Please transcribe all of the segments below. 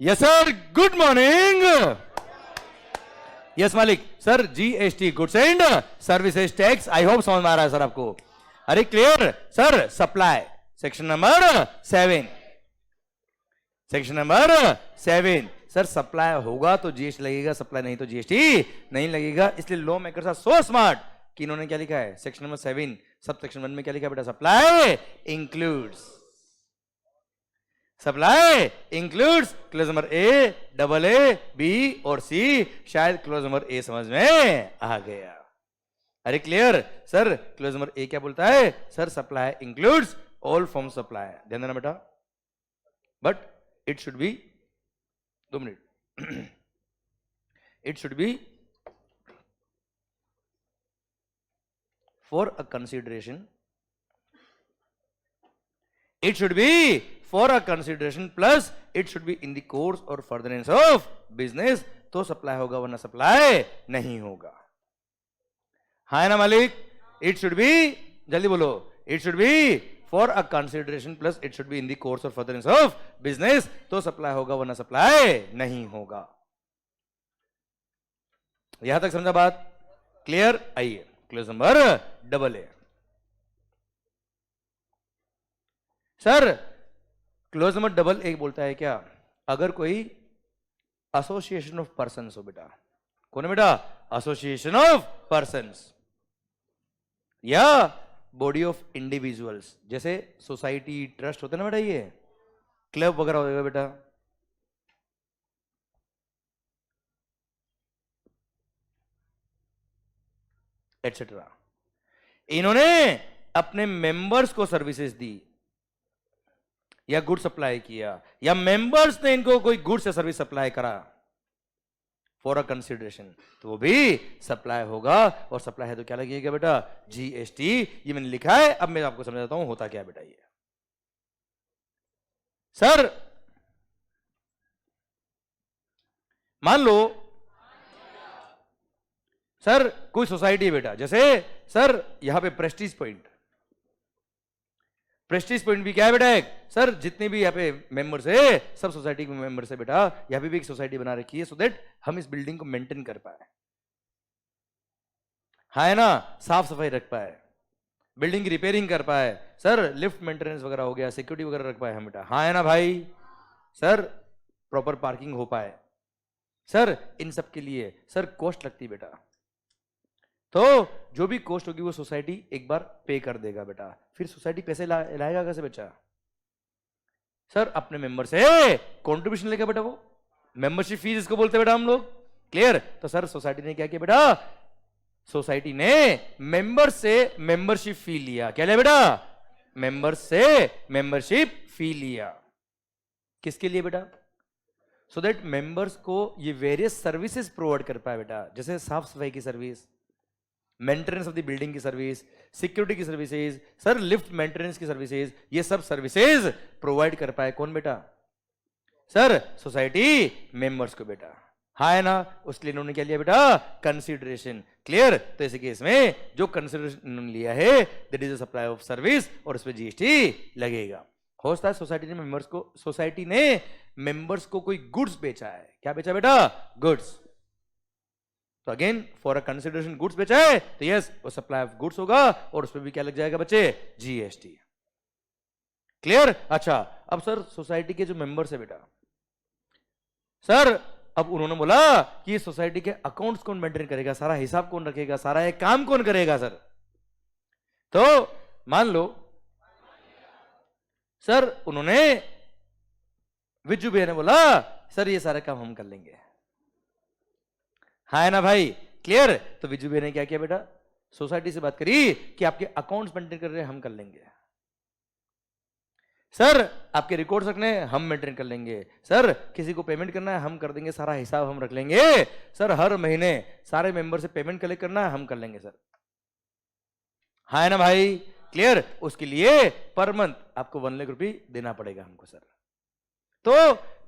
Yes sir, good morning. Yes मालिक। Sir GST goods and services tax, I hope समझ में आ रहा है सर आपको। अरे clear sir. Supply section number 7, section number 7। Sir supply होगा तो जीएसटी लगेगा, सप्लाई नहीं तो जीएसटी नहीं लगेगा। इसलिए law makers are so smart कि इन्होंने क्या लिखा है सेक्शन नंबर 7 सब सेक्शन 1 में क्या लिखा है बेटा, supply includes, supply includes clause number A, double A, B और सी। शायद क्लोज नंबर ए समझ में आ गया। अरे क्लियर सर। क्लोज नंबर ए क्या बोलता है sir, supply includes all form supply. ध्यान देना बेटा, but it should B 2 minute, it should be for a consideration, it should be for a consideration plus it should be in the course or furtherance of business। तो supply होगा वरना supply नहीं होगा। हाँ ना मालिक। it should be, जल्दी बोलो, it should be for a consideration plus it should be in the course or furtherance of business। तो सप्लाई होगा वरना सप्लाई नहीं होगा। यहां तक समझा बात? क्लियर। आइए clause number double A. Sir clause number double एक बोलता है क्या, अगर कोई एसोसिएशन ऑफ पर्संस हो बेटा, कौन है बेटा, एसोसिएशन ऑफ पर्संस या बॉडी ऑफ इंडिविजुअल्स, जैसे सोसाइटी ट्रस्ट होता है ना बेटा, ये क्लब वगैरह होगा बेटा, एटसेट्रा। इन्होंने अपने मेंबर्स को सर्विसेज दी या गुड सप्लाई किया, या मेंबर्स ने इनको कोई गुड्स या सर्विस सप्लाई करा फॉर अ कंसिडरेशन, तो वो भी सप्लाई होगा। और सप्लाई है तो क्या लगेगा बेटा, जीएसटी। ये मैंने लिखा है, अब मैं आपको समझाता हूं होता क्या बेटा। ये सर मान लो सर कोई सोसाइटी है बेटा, जैसे सर यहां पे प्रेस्टीज पॉइंट, प्रेस्टीज पॉइंट भी क्या है बेटा एक, सर जितने भी यहाँ पे मेंबर्स है सब सोसाइटी के मेंबर्स है बेटा। यहाँ पे भी एक सोसाइटी बना रखी है सो दैट हम इस बिल्डिंग को मेंटेन कर पाए, हाँ है ना, साफ सफाई रख पाए, बिल्डिंग की रिपेयरिंग कर पाए, सर लिफ्ट मेंटेनेंस वगैरह हो गया, सिक्योरिटी वगैरह रख पाए हम बेटा, हाँ है ना भाई। सर प्रॉपर पार्किंग हो पाए, सर इन सब के लिए सर कॉस्ट लगती है बेटा। तो जो भी कॉस्ट होगी वो सोसाइटी एक बार पे कर देगा बेटा। फिर सोसाइटी पैसे लाएगा कैसे बेटा, सर अपने मेंबर से कंट्रीब्यूशन लेगा बेटा, वो मेंबरशिप फीस इसको बोलते हैं बेटा हम लोग। क्लियर। तो सर सोसाइटी ने क्या किया बेटा, सोसाइटी ने मेंबर से मेंबरशिप फी लिया। क्या लिया बेटा, मेंबर से मेंबरशिप फी लिया। किसके लिए बेटा, सो दैट मेंबर्स को ये वेरियस सर्विसेज प्रोवाइड कर पाए बेटा, जैसे साफ सफाई की service, maintenance of the building की सर्विस, सिक्योरिटी की सर्विसेज, सर लिफ्ट मेंटेनेंस की सर्विसेज, ये सब सर्विसेज प्रोवाइड कर पाए कौन बेटा, सर सोसाइटी मेंबर्स को बेटा, हाँ है ना। उसके लिए इन्होंने क्या लिया बेटा, कंसीडरेशन। क्लियर। तो ऐसे केस में जो कंसीडरेशन इन्होंने लिया है that is a supply of service और उस पर जीएसटी लगेगा। होता है सोसाइटी ने मेंबर्स को, सोसाइटी ने मेंबर्स को कोई गुड्स बेचा है, क्या बेचा बेटा, गुड्स। तो again for a consideration goods बेचा है तो यस वो सप्लाई ऑफ गुड्स होगा और उस पर भी क्या लग जाएगा बच्चे, जीएसटी। क्लियर। अच्छा अब सर सोसाइटी के जो मेंबर्स है बेटा, सर अब उन्होंने बोला कि सोसाइटी के अकाउंट्स कौन मेंटेन करेगा, सारा हिसाब कौन रखेगा, सारा ये काम कौन करेगा सर। तो मान लो सर उन्होंने विजू भैया ने बोला सर ये सारा काम हम कर लेंगे, हाँ है ना भाई। क्लियर। तो विजू भैया ने क्या किया बेटा, सोसाइटी से बात करी कि आपके अकाउंट्स मेंटेन कर रहे हैं हम कर लेंगे, सर आपके रिकॉर्ड्स रखने हैं हम मेंटेन कर लेंगे, सर किसी को पेमेंट करना है हम कर देंगे, सारा हिसाब हम रख लेंगे, सर हर महीने सारे मेंबर से पेमेंट कलेक्ट करना है हम कर लेंगे सर, हाँ है ना भाई। क्लियर। उसके लिए पर मंथ आपको 1 लाख रुपए देना पड़ेगा हमको सर। तो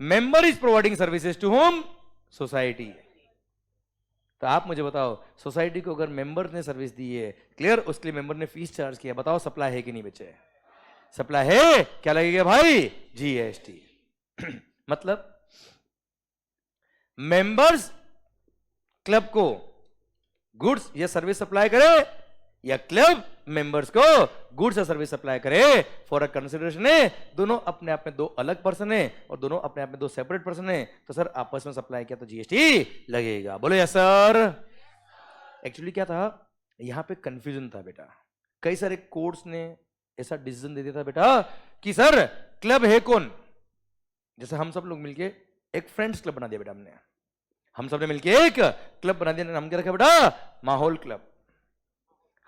member is providing services to home, society. तो आप मुझे बताओ सोसाइटी को अगर मेंबर ने सर्विस दी है, क्लियर, उसके लिए मेंबर ने फीस चार्ज किया, बताओ सप्लाई है कि नहीं बच्चे, सप्लाई है, क्या लगेगा भाई, जीएसटी। मतलब मेंबर्स क्लब को गुड्स या सर्विस सप्लाई करे या क्लब मेंबर्स को गुड्स या सर्विस सप्लाई करे फॉर अ कंसिडरेशन है। दोनों अपने आप में दो अलग पर्सन है और दोनों अपने आप में दो सेपरेट पर्सन है, तो सर आपस में सप्लाई किया तो जीएसटी लगेगा। बोलो यस सर। एक्चुअली क्या था, यहां पे कंफ्यूजन था बेटा। कई सारे कोर्ट्स ने ऐसा डिसीजन दे दिया था बेटा कि सर क्लब है कौन। जैसे हम सब लोग मिलके एक फ्रेंड्स क्लब बना दिया बेटा, हमने हम सब ने मिलके एक क्लब बना दिया, नाम क्या रखा बेटा, माहौल क्लब।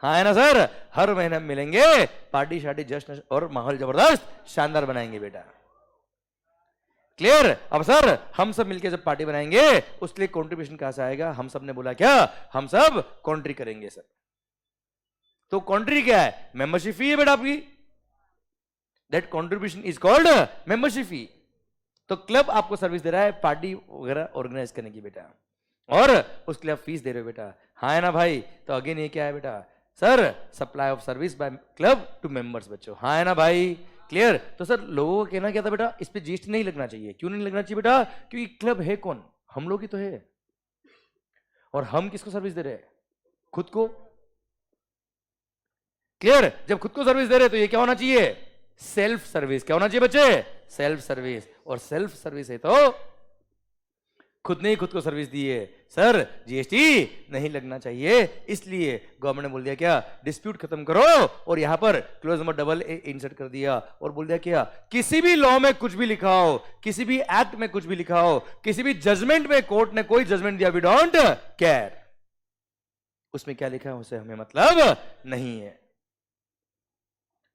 हाँ है ना सर, हर महीने हम मिलेंगे, पार्टी शार्टी जश्न और माहौल जबरदस्त शानदार बनाएंगे बेटा। क्लियर। अब सर हम सब मिलके जब पार्टी बनाएंगे उसके लिए कंट्रीब्यूशन कहां से आएगा, हम सब ने बोला क्या हम सब कॉन्ट्री करेंगे सर। तो कॉन्ट्री क्या है, मेंबरशिप फी है बेटा आपकी, that contribution is called membership fee. तो क्लब आपको सर्विस दे रहा है पार्टी वगैरह ऑर्गेनाइज करने की बेटा, और उसके लिए आप फीस दे रहे हो बेटा। हाँ है ना भाई। तो अगेन ये क्या है बेटा, sir supply of service by club to members बच्चों। हाँ है ना भाई। क्लियर। तो सर लोगों का कहना क्या था बेटा, इस पे जीएसटी नहीं लगना चाहिए। क्यों नहीं लगना चाहिए बेटा, क्योंकि क्लब है कौन, हम लोग ही तो है, और हम किसको सर्विस दे रहे हैं, खुद को। क्लियर। जब खुद को सर्विस दे रहे हैं तो ये क्या होना चाहिए, सेल्फ सर्विस। क्या होना चाहिए बच्चे, सेल्फ सर्विस। और सेल्फ सर्विस है तो खुद ने ही खुद को सर्विस दी है, सर जीएसटी नहीं लगना चाहिए। इसलिए गवर्नमेंट ने बोल दिया क्या, डिस्प्यूट खत्म करो, और यहां पर close number double A insert कर दिया और बोल दिया क्या, किसी भी लॉ में कुछ भी लिखा हो, किसी भी एक्ट में कुछ भी लिखा हो, किसी भी जजमेंट में कोर्ट ने कोई जजमेंट दिया, वी डोंट केयर, उसमें क्या लिखा है उसे हमें मतलब नहीं है।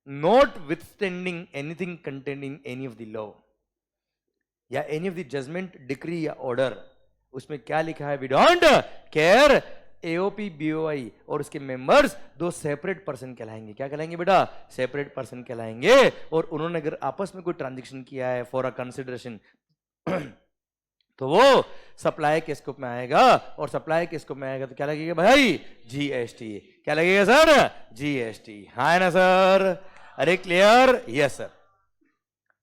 Notwithstanding anything contained in any of the law या any of the judgment, decree या order, उसमें क्या लिखा है, we don't care। AOP BOI और उसके मेंबर्स दो सेपरेट पर्सन कहलाएंगे। क्या कहलाएंगे बेटा, सेपरेट पर्सन कहलाएंगे। और उन्होंने अगर आपस में कोई ट्रांजेक्शन किया है फॉर अ कंसिडरेशन तो वो सप्लाई के स्कोप में आएगा, और सप्लाई के स्कोप में आएगा तो क्या लगेगा भाई, जीएसटी। क्या लगेगा सर, जीएसटी। हाँ है ना सर। अरे क्लियर, यस सर,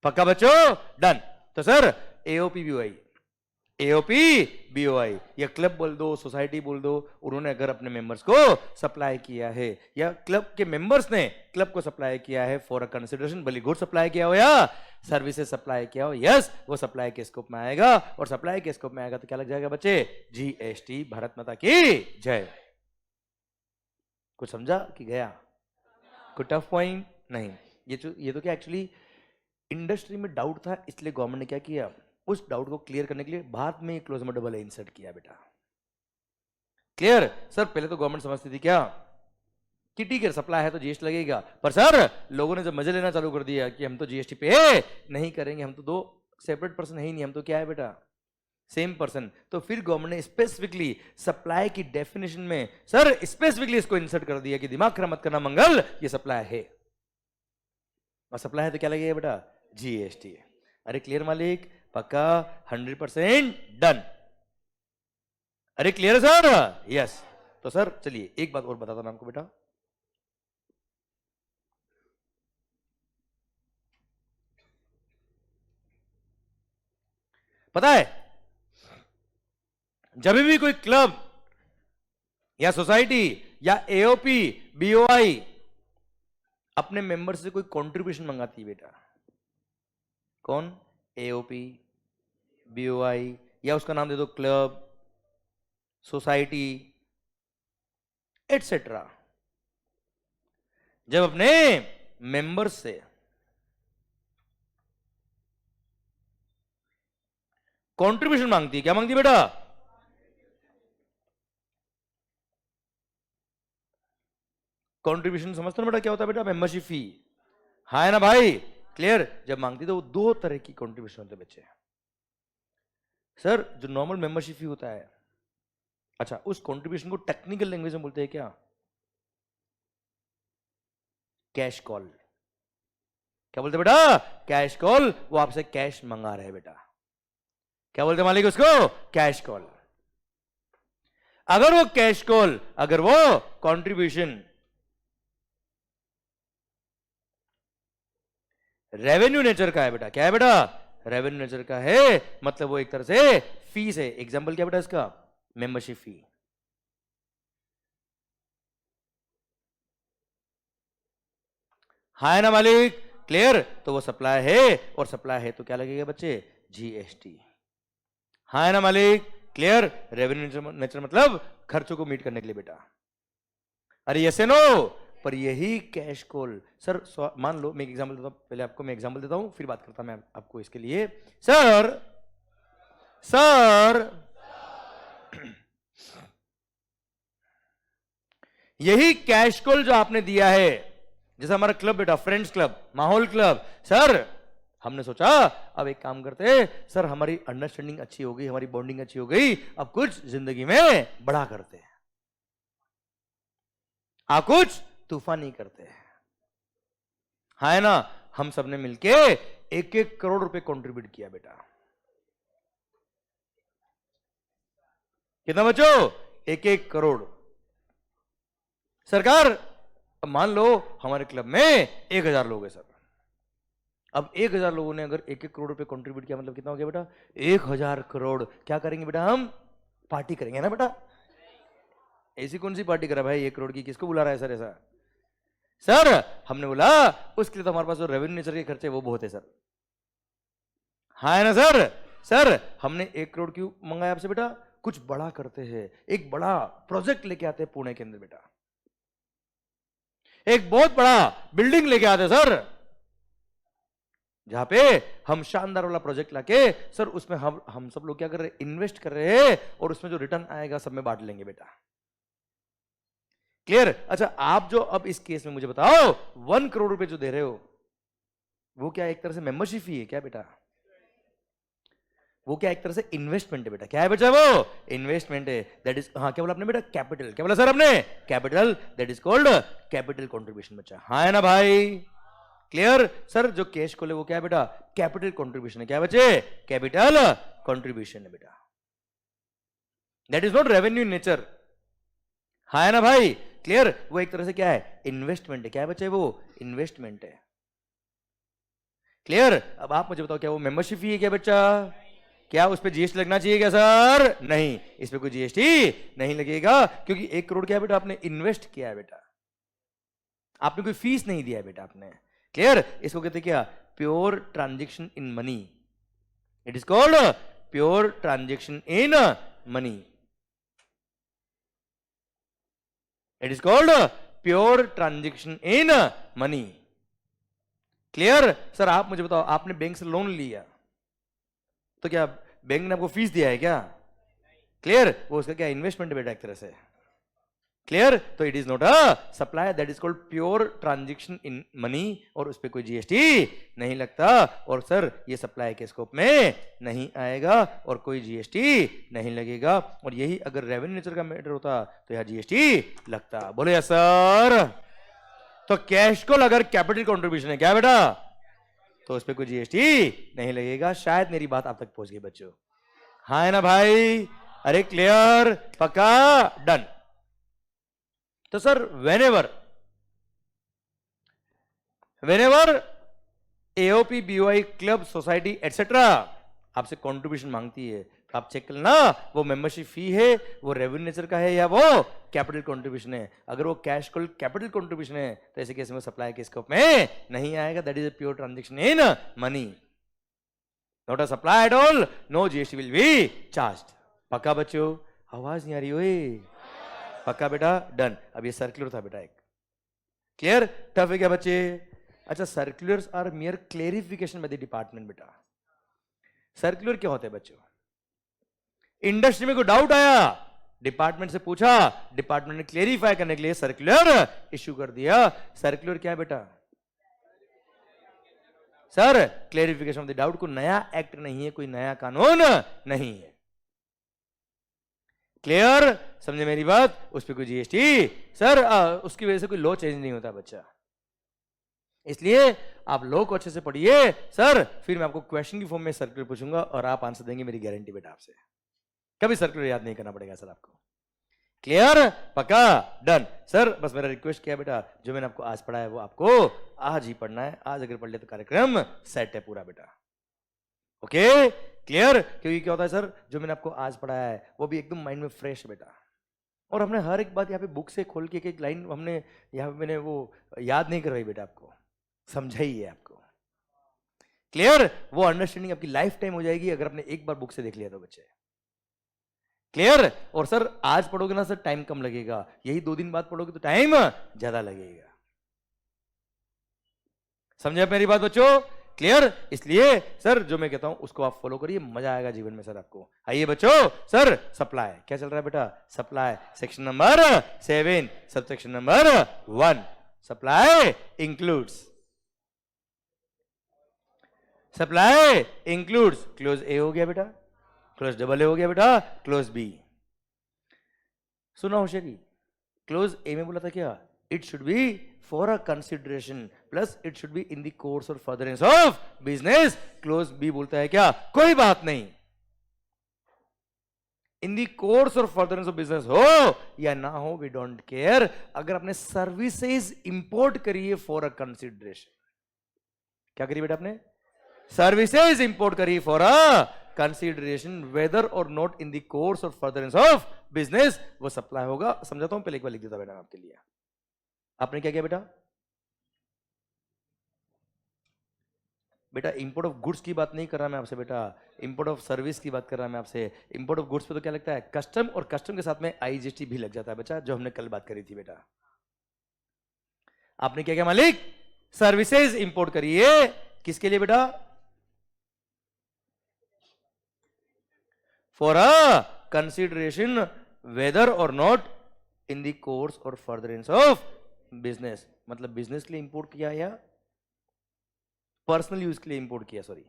पक्का बच्चों, डन। तो sir AOP BOI, AOP BOI या क्लब बोल दो, सोसाइटी बोल दो, उन्होंने अगर अपने मेंबर्स को सप्लाई किया है या क्लब के मेंबर्स ने क्लब को सप्लाई किया है फॉर अ कंसिडरेशन, भले गुड सप्लाई किया हो या सर्विसेज सप्लाई किया हो, यस वो सप्लाई के स्कोप में आएगा। और सप्लाई के स्कोप में आएगा तो क्या लग जाएगा बच्चे, जीएसटी। भारत माता की जय। कुछ समझा कि गया, कोई टफ पॉइंट नहीं। ये तो क्या एक्चुअली इंडस्ट्री में डाउट था, इसलिए गवर्नमेंट ने क्या किया, उस डाउट को क्लियर करने के लिए बाद में क्लोज नंबर डबल इंसर्ट किया बेटा। Clear sir. पहले तो गवर्नमेंट समझती थी क्या कि ठीक है सप्लाई है तो जीएसटी लगेगा, पर सर लोगों ने जब मजे लेना चालू कर दिया कि हम तो जीएसटी पे नहीं करेंगे, हम तो दो सेपरेट पर्सन है ही नहीं, हम तो क्या है बेटा, सेम पर्सन। तो फिर गवर्नमेंट ने स्पेसिफिकली सप्लाई की डेफिनेशन में सर स्पेसिफिकली इसको इंसर्ट कर दिया कि दिमाग खराब मत करना मंगल, ये सप्लाई है, और सप्लाई है तो क्या लगेगा बेटा, जीएसटी। अरे क्लियर मालिक, पक्का 100% डन। अरे क्लियर सर, यस। तो सर चलिए एक बात और बताता हूं आपको बेटा, पता है जब भी कोई क्लब या सोसाइटी या एओपी बीओआई अपने मेंबर से कोई कंट्रीब्यूशन मंगाती है बेटा, कौन, एओपी बीओआई या उसका नाम दे दो क्लब, सोसाइटी एटसेट्रा, जब अपने मेंबर्स से कंट्रीब्यूशन मांगती है, क्या मांगती है बेटा, कंट्रीब्यूशन समझते हो बेटा क्या होता है बेटा, मेंबरशिप फी। हाँ है ना भाई। क्लियर। जब मांगती तो वो दो तरह की कंट्रीब्यूशन होते बच्चे। सर जो नॉर्मल मेंबरशिप फी होता है, अच्छा उस कंट्रीब्यूशन को टेक्निकल लैंग्वेज में बोलते हैं क्या, कैश कॉल। क्या बोलते बेटा, कैश कॉल। वो आपसे कैश मंगा रहे बेटा, क्या बोलते मालिक उसको, कैश कॉल। अगर वो कैश कॉल, अगर वो कंट्रीब्यूशन रेवेन्यू नेचर का है बेटा, क्या है बेटा, रेवेन्यू नेचर का है, मतलब वो एक तरह से फीस है। एग्जाम्पल क्या बेटा इसका? Membership fee. हाँ है ना मालिक? क्लियर? तो वो सप्लाई है, और सप्लाई है तो क्या लगेगा बच्चे? जीएसटी। हाँ है ना मालिक? क्लियर? रेवेन्यू नेचर मतलब खर्चों को मीट करने के लिए बेटा। अरे यस नो? पर यही कैश कॉल सर, मान लो मैं एग्जांपल देता हूं, पहले आपको मैं एग्जांपल देता हूं, फिर बात करता हूं मैं आपको इसके लिए। सर सर यही कैश कॉल जो आपने दिया है, जैसे हमारा क्लब बेटा, फ्रेंड्स क्लब, माहौल क्लब, सर हमने सोचा अब एक काम करते हैं सर, हमारी अंडरस्टैंडिंग अच्छी हो गई, हमारी बॉन्डिंग अच्छी हो गई, अब कुछ जिंदगी में बड़ा करते हैं, कुछ तूफानी करते हैं। हाँ है ना? हम सबने मिलके 1-1 करोड़ रुपए कंट्रीब्यूट किया बेटा। कितना बच्चों? 1-1 करोड़। सरकार अब मान लो हमारे क्लब में 1000 लोग हैं सर। अब 1000 लोगों ने अगर 1-1 करोड़ रुपए कंट्रीब्यूट किया, मतलब कितना हो गया बेटा? 1000 करोड़। क्या करेंगे बेटा? हम पार्टी करेंगे ना बेटा। ऐसी कौन सी पार्टी करा भाई 1 करोड़ की? किसको बुला रहा है सर ऐसा? सर हमने बोला उसके लिए तो हमारे पास जो रेवेन्यू नेचर के खर्चे वो बहुत है सर। हाँ है ना सर? सर हमने 1 करोड़ क्यों मंगाया आपसे बेटा? कुछ बड़ा करते हैं, एक बड़ा प्रोजेक्ट लेके आते हैं पुणे के अंदर बेटा, एक बहुत बड़ा बिल्डिंग लेके आते सर, जहां पे हम शानदार वाला प्रोजेक्ट लाके सर उसमें हम सब लोग क्या कर रहे हैं? इन्वेस्ट कर रहे हैं, और उसमें जो रिटर्न आएगा सब में बांट लेंगे बेटा। क्लियर? अच्छा आप जो अब इस केस में मुझे बताओ 1 करोड़ रुपए जो दे रहे हो, वो क्या एक तरह से मेंबरशिप फी है क्या बेटा? वो क्या एक तरह से इन्वेस्टमेंट है बेटा? क्या है बेटा? वो इन्वेस्टमेंट है। दैट इज, हाँ क्या बोला आपने बेटा? कैपिटल। क्या बोला सर आपने? Capital. That is called capital contribution बच्चा। हाँ है ना भाई? क्लियर? सर जो कैश को ले वो क्या है बेटा? कैपिटल कंट्रीब्यूशन है। क्या बच्चे? कैपिटल कंट्रीब्यूशन है बेटा। That is not revenue nature. हाँ है ना भाई? क्लियर? वो एक तरह से क्या है? इन्वेस्टमेंट है। क्या है बच्चे? वो इन्वेस्टमेंट है। क्लियर? अब आप मुझे बताओ क्या वो मेंबरशिप फी है क्या बच्चा? क्या उस पर जीएसटी लगना चाहिए क्या सर? नहीं, इस पे कोई जीएसटी नहीं लगेगा, क्योंकि 1 करोड़ क्या है बेटा? आपने इन्वेस्ट किया है बेटा, आपने कोई फीस नहीं दिया है बेटा आपने। क्लियर? इसको कहते हैं क्या? Pure transaction in money. It is called pure transaction in money. It is called pure transaction in money. Clear? Sir आप मुझे बताओ, आपने बैंक से लोन लिया तो क्या बैंक ने आपको फीस दिया है क्या? क्लियर? वो उसका क्या इन्वेस्टमेंट है बेटा एक तरह से। क्लियर? तो it is not a supply, that is called pure transaction in money, और उस पर कोई जीएसटी नहीं लगता, और सर ये सप्लाई के स्कोप में नहीं आएगा और कोई जीएसटी नहीं लगेगा। और यही अगर रेवेन्यू नेचर का मैटर होता तो यहां जीएसटी लगता। बोले सर? तो कैश को अगर कैपिटल कंट्रीब्यूशन है क्या बेटा, तो उस पर कोई जीएसटी नहीं लगेगा। शायद मेरी बात आप तक पहुंच गई बच्चों। हाँ है ना भाई? अरे क्लियर? पक्का? डन। तो sir whenever AOP, BOI, club, society etcetera आपसे कंट्रीब्यूशन मांगती है, तो आप चेक कर लेना वो मेंबरशिप फी है, वो रेवेन्यू नेचर का है, या वो कैपिटल कंट्रीब्यूशन है। अगर वो कैश कॉल कैपिटल कंट्रीब्यूशन है तो ऐसे केस में सप्लाई के स्कोप में नहीं आएगा। That is a pure transaction in money, not a supply at all, no GST will be charged. पक्का बच्चों? आवाज नहीं आ रही ओए? पक्का बेटा? डन। अब ये सर्कुलर था बेटा एक। क्लियर? टफ है क्या बच्चे? अच्छा, circulars are mere clarification by the department बेटा। सर्कुलर क्या होता है बच्चों? इंडस्ट्री में कोई डाउट आया, डिपार्टमेंट से पूछा, डिपार्टमेंट ने क्लेरिफाई करने के लिए सर्कुलर इश्यू कर दिया। सर्कुलर क्या है बेटा? Sir clarification of the doubt, कोई नया एक्ट नहीं है, कोई नया कानून नहीं है। क्लियर? समझे मेरी बात? उस पर कोई जीएसटी सर उसकी वजह से कोई लॉ चेंज नहीं होता बच्चा, इसलिए आप लॉ को अच्छे से पढ़िए सर, फिर मैं आपको क्वेश्चन की फॉर्म में सर्कुलर पूछूंगा और आप आंसर देंगे, मेरी गारंटी बेटा आपसे। कभी सर्कुलर याद नहीं करना पड़ेगा सर आपको। क्लियर? पक्का? डन। सर बस मेरा रिक्वेस्ट किया बेटा, जो मैंने आपको आज पढ़ा है वो आपको आज ही पढ़ना है। आज अगर पढ़ ले तो कार्यक्रम सेट है पूरा बेटा। Okay clear? क्योंकि क्या होता है सर, जो मैंने आपको आज पढ़ाया है वो भी एकदम माइंड में फ्रेश है बेटा, और हमने हर एक बात यहाँ पे बुक से खोल के एक लाइन हमने यहाँ पे मैंने वो याद नहीं करवाई बेटा, आपको समझाई है आपको। क्लियर? वो अंडरस्टैंडिंग आपकी लाइफ टाइम हो जाएगी अगर आपने एक बार बुक से देख लिया तो बच्चे। क्लियर? और सर आज पढ़ोगे ना सर टाइम कम लगेगा, यही 2 दिन बाद पढ़ोगे तो टाइम ज्यादा लगेगा। समझे आप मेरी बात बच्चों? क्लियर? इसलिए सर जो मैं कहता हूं उसको आप फॉलो करिए, मजा आएगा जीवन में सर आपको। आइए बच्चों, सर सप्लाई क्या चल रहा है बेटा? Supply section number 7 subsection number 1, supply includes clause A हो गया बेटा, क्लोज डबल ए हो गया बेटा, क्लोज बी। सुना होशियारी, क्लोज ए में बोला था क्या? It should be for a consideration plus it should be in the course or furtherance of business. Clause B बोलता है क्या? कोई बात नहीं, in the course or furtherance of business हो या ना हो, वी डोंट केयर। अगर आपने सर्विसेज इंपोर्ट करी है फॉर अ कंसिडरेशन, क्या करी बेटा आपने? सर्विसेज इंपोर्ट करी for a consideration, whether or not in the course or furtherance of business, वो सप्लाई होगा। समझाता हूं, पहले एक बार लिख देता बेटा आपके लिए। आपने क्या किया बेटा? बेटा इंपोर्ट ऑफ गुड्स की बात नहीं कर रहा मैं आपसे बेटा, इंपोर्ट ऑफ सर्विस की बात कर रहा मैं आपसे। इंपोर्ट ऑफ गुड्स पे तो क्या लगता है? कस्टम, और कस्टम के साथ में आईजीएसटी भी लग जाता है बच्चा, जो हमने कल बात करी थी बेटा। आपने क्या किया मालिक? सर्विसेज इंपोर्ट करिए, किसके लिए बेटा? For a consideration whether or not in the course or furtherance of business. मतलब बिजनेस के लिए इंपोर्ट किया या पर्सनल यूज के लिए इंपोर्ट किया? Sorry,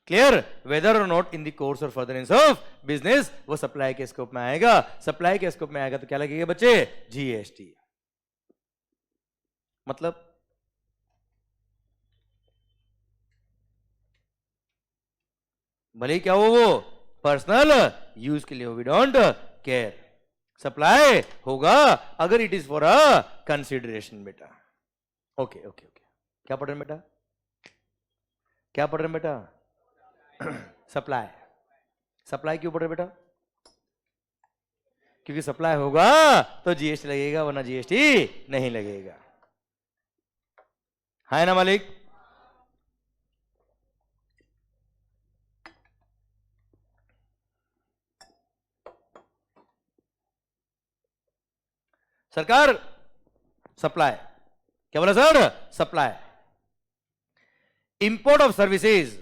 clear? Weather or not in the course or furtherance of business, वो सप्लाई के स्कोप में आएगा। सप्लाई के स्कोप में आएगा तो क्या लगेगा बच्चे? जीएसटी। मतलब भले ही क्या हो वो पर्सनल यूज के लिए हो, वी डोंट केयर। सप्लाई होगा अगर it is for a consideration बेटा। ओके ओके ओके, क्या पढ़ रहे हैं बेटा? क्या पढ़ रहे हैं बेटा? सप्लाई। सप्लाई क्यों पढ़ रहे बेटा? क्योंकि सप्लाई होगा तो जीएसटी लगेगा, वरना जीएसटी नहीं लगेगा। है ना मालिक? सरकार सप्लाई, क्या बोला sir? Supply. Import of services,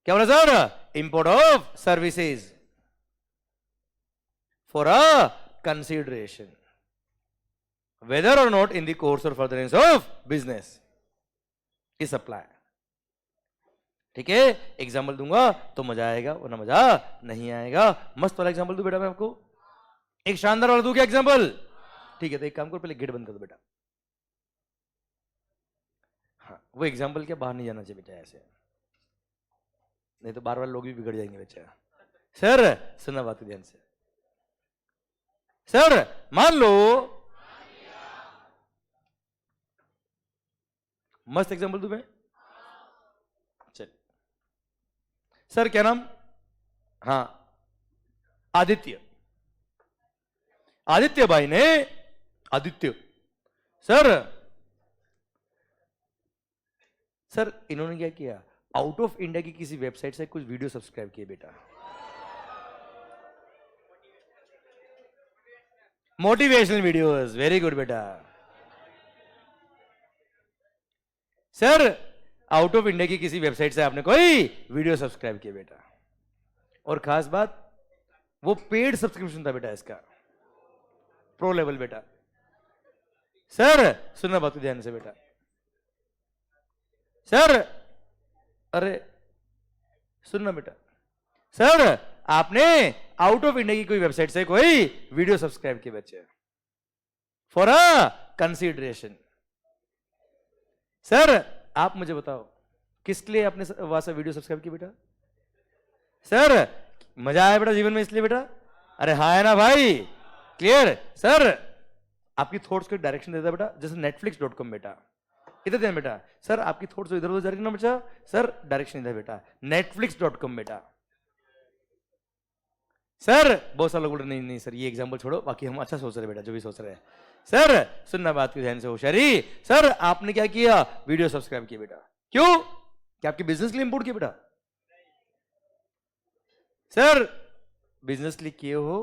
क्या बोला sir? Import of services for a consideration whether or not in the course or furtherance of business is supply. ठीक है, एग्जाम्पल दूंगा तो मजा आएगा, वरना मजा नहीं आएगा। मस्त वाला एग्जाम्पल दूं बेटा मैं आपको, एक शानदार वाला दूं क्या एग्जाम्पल? ठीक है, तो एक काम करो, पहले गेट बंद कर दो बेटा। हाँ, वो एग्जाम्पल क्या बाहर नहीं जाना चाहिए बेटा ऐसे, नहीं तो बार बार लोग भी बिगड़ जाएंगे बच्चा। सर सुना बात ध्यान से। सर मान लो, मस्त एग्जाम्पल दूं मैं, चल सर क्या नाम? हाँ आदित्य। आदित्य भाई ने, आदित्य सर, सर इन्होंने क्या किया? आउट ऑफ इंडिया की किसी वेबसाइट से कुछ वीडियो सब्सक्राइब किए बेटा, मोटिवेशनल वीडियोस। वेरी गुड बेटा। सर आउट ऑफ इंडिया की किसी वेबसाइट से आपने कोई वीडियो सब्सक्राइब किया बेटा, और खास बात वो पेड सब्सक्रिप्शन था बेटा, इसका प्रो लेवल बेटा। सर सुनना बात ध्यान से बेटा। सर अरे सुनना बेटा, सर आपने आउट ऑफ इंडिया की कोई वेबसाइट से कोई वीडियो सब्सक्राइब किए बच्चे फॉर अ कंसिडरेशन। सर आप मुझे बताओ किसके लिए आपने वहां से वीडियो सब्सक्राइब की बेटा? सर मजा आया बेटा जीवन में इसलिए बेटा? अरे हाँ है ना भाई? क्लियर? सर आपकी थॉट्स को डायरेक्शन देता है बेटा, जैसे netflix.com बेटा, इधर ध्यान बेटा। सर आपकी थोड़ी इधर उधर जा रही ना बच्चा, सर डायरेक्शन इधर बेटा, netflix.com बेटा। सर बहुत सारे लोग बोल रहे नहीं नहीं सर ये एग्जाम्पल छोड़ो, बाकी हम अच्छा सोच रहे बेटा, जो भी सोच रहे हैं। सर सुनना बात की ध्यान से होशियारी। सर आपने क्या किया, वीडियो सब्सक्राइब किया बेटा, क्यों? क्या आपके बिजनेस के लिए इंपोर्ट किया बेटा? सर बिजनेस के लिए किए हो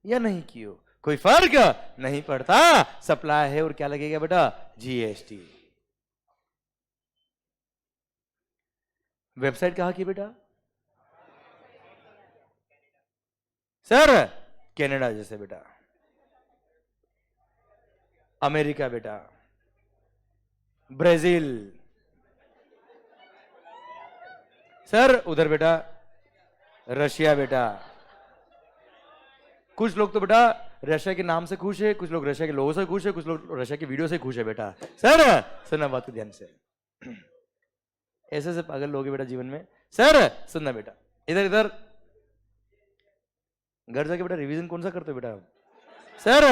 या नहीं किए हो, कोई फर्क नहीं पड़ता, सप्लाई है और क्या लगेगा बेटा, जीएसटी। वेबसाइट कहां की बेटा? सर कनाडा जैसे बेटा, अमेरिका बेटा, ब्राजील, सर उधर बेटा रशिया बेटा। कुछ लोग तो बेटा रशिया के नाम से खुश है, कुछ लोग रशिया के लोगों से खुश है, कुछ लोग रशिया की वीडियो से खुश है बेटा। सर सुनना बात को ध्यान से, ऐसे पागल लोग हैं बेटा जीवन में। सर सुनना बेटा, इधर इधर घर जाके बेटा रिवीजन कौन सा करते हो बेटा? सर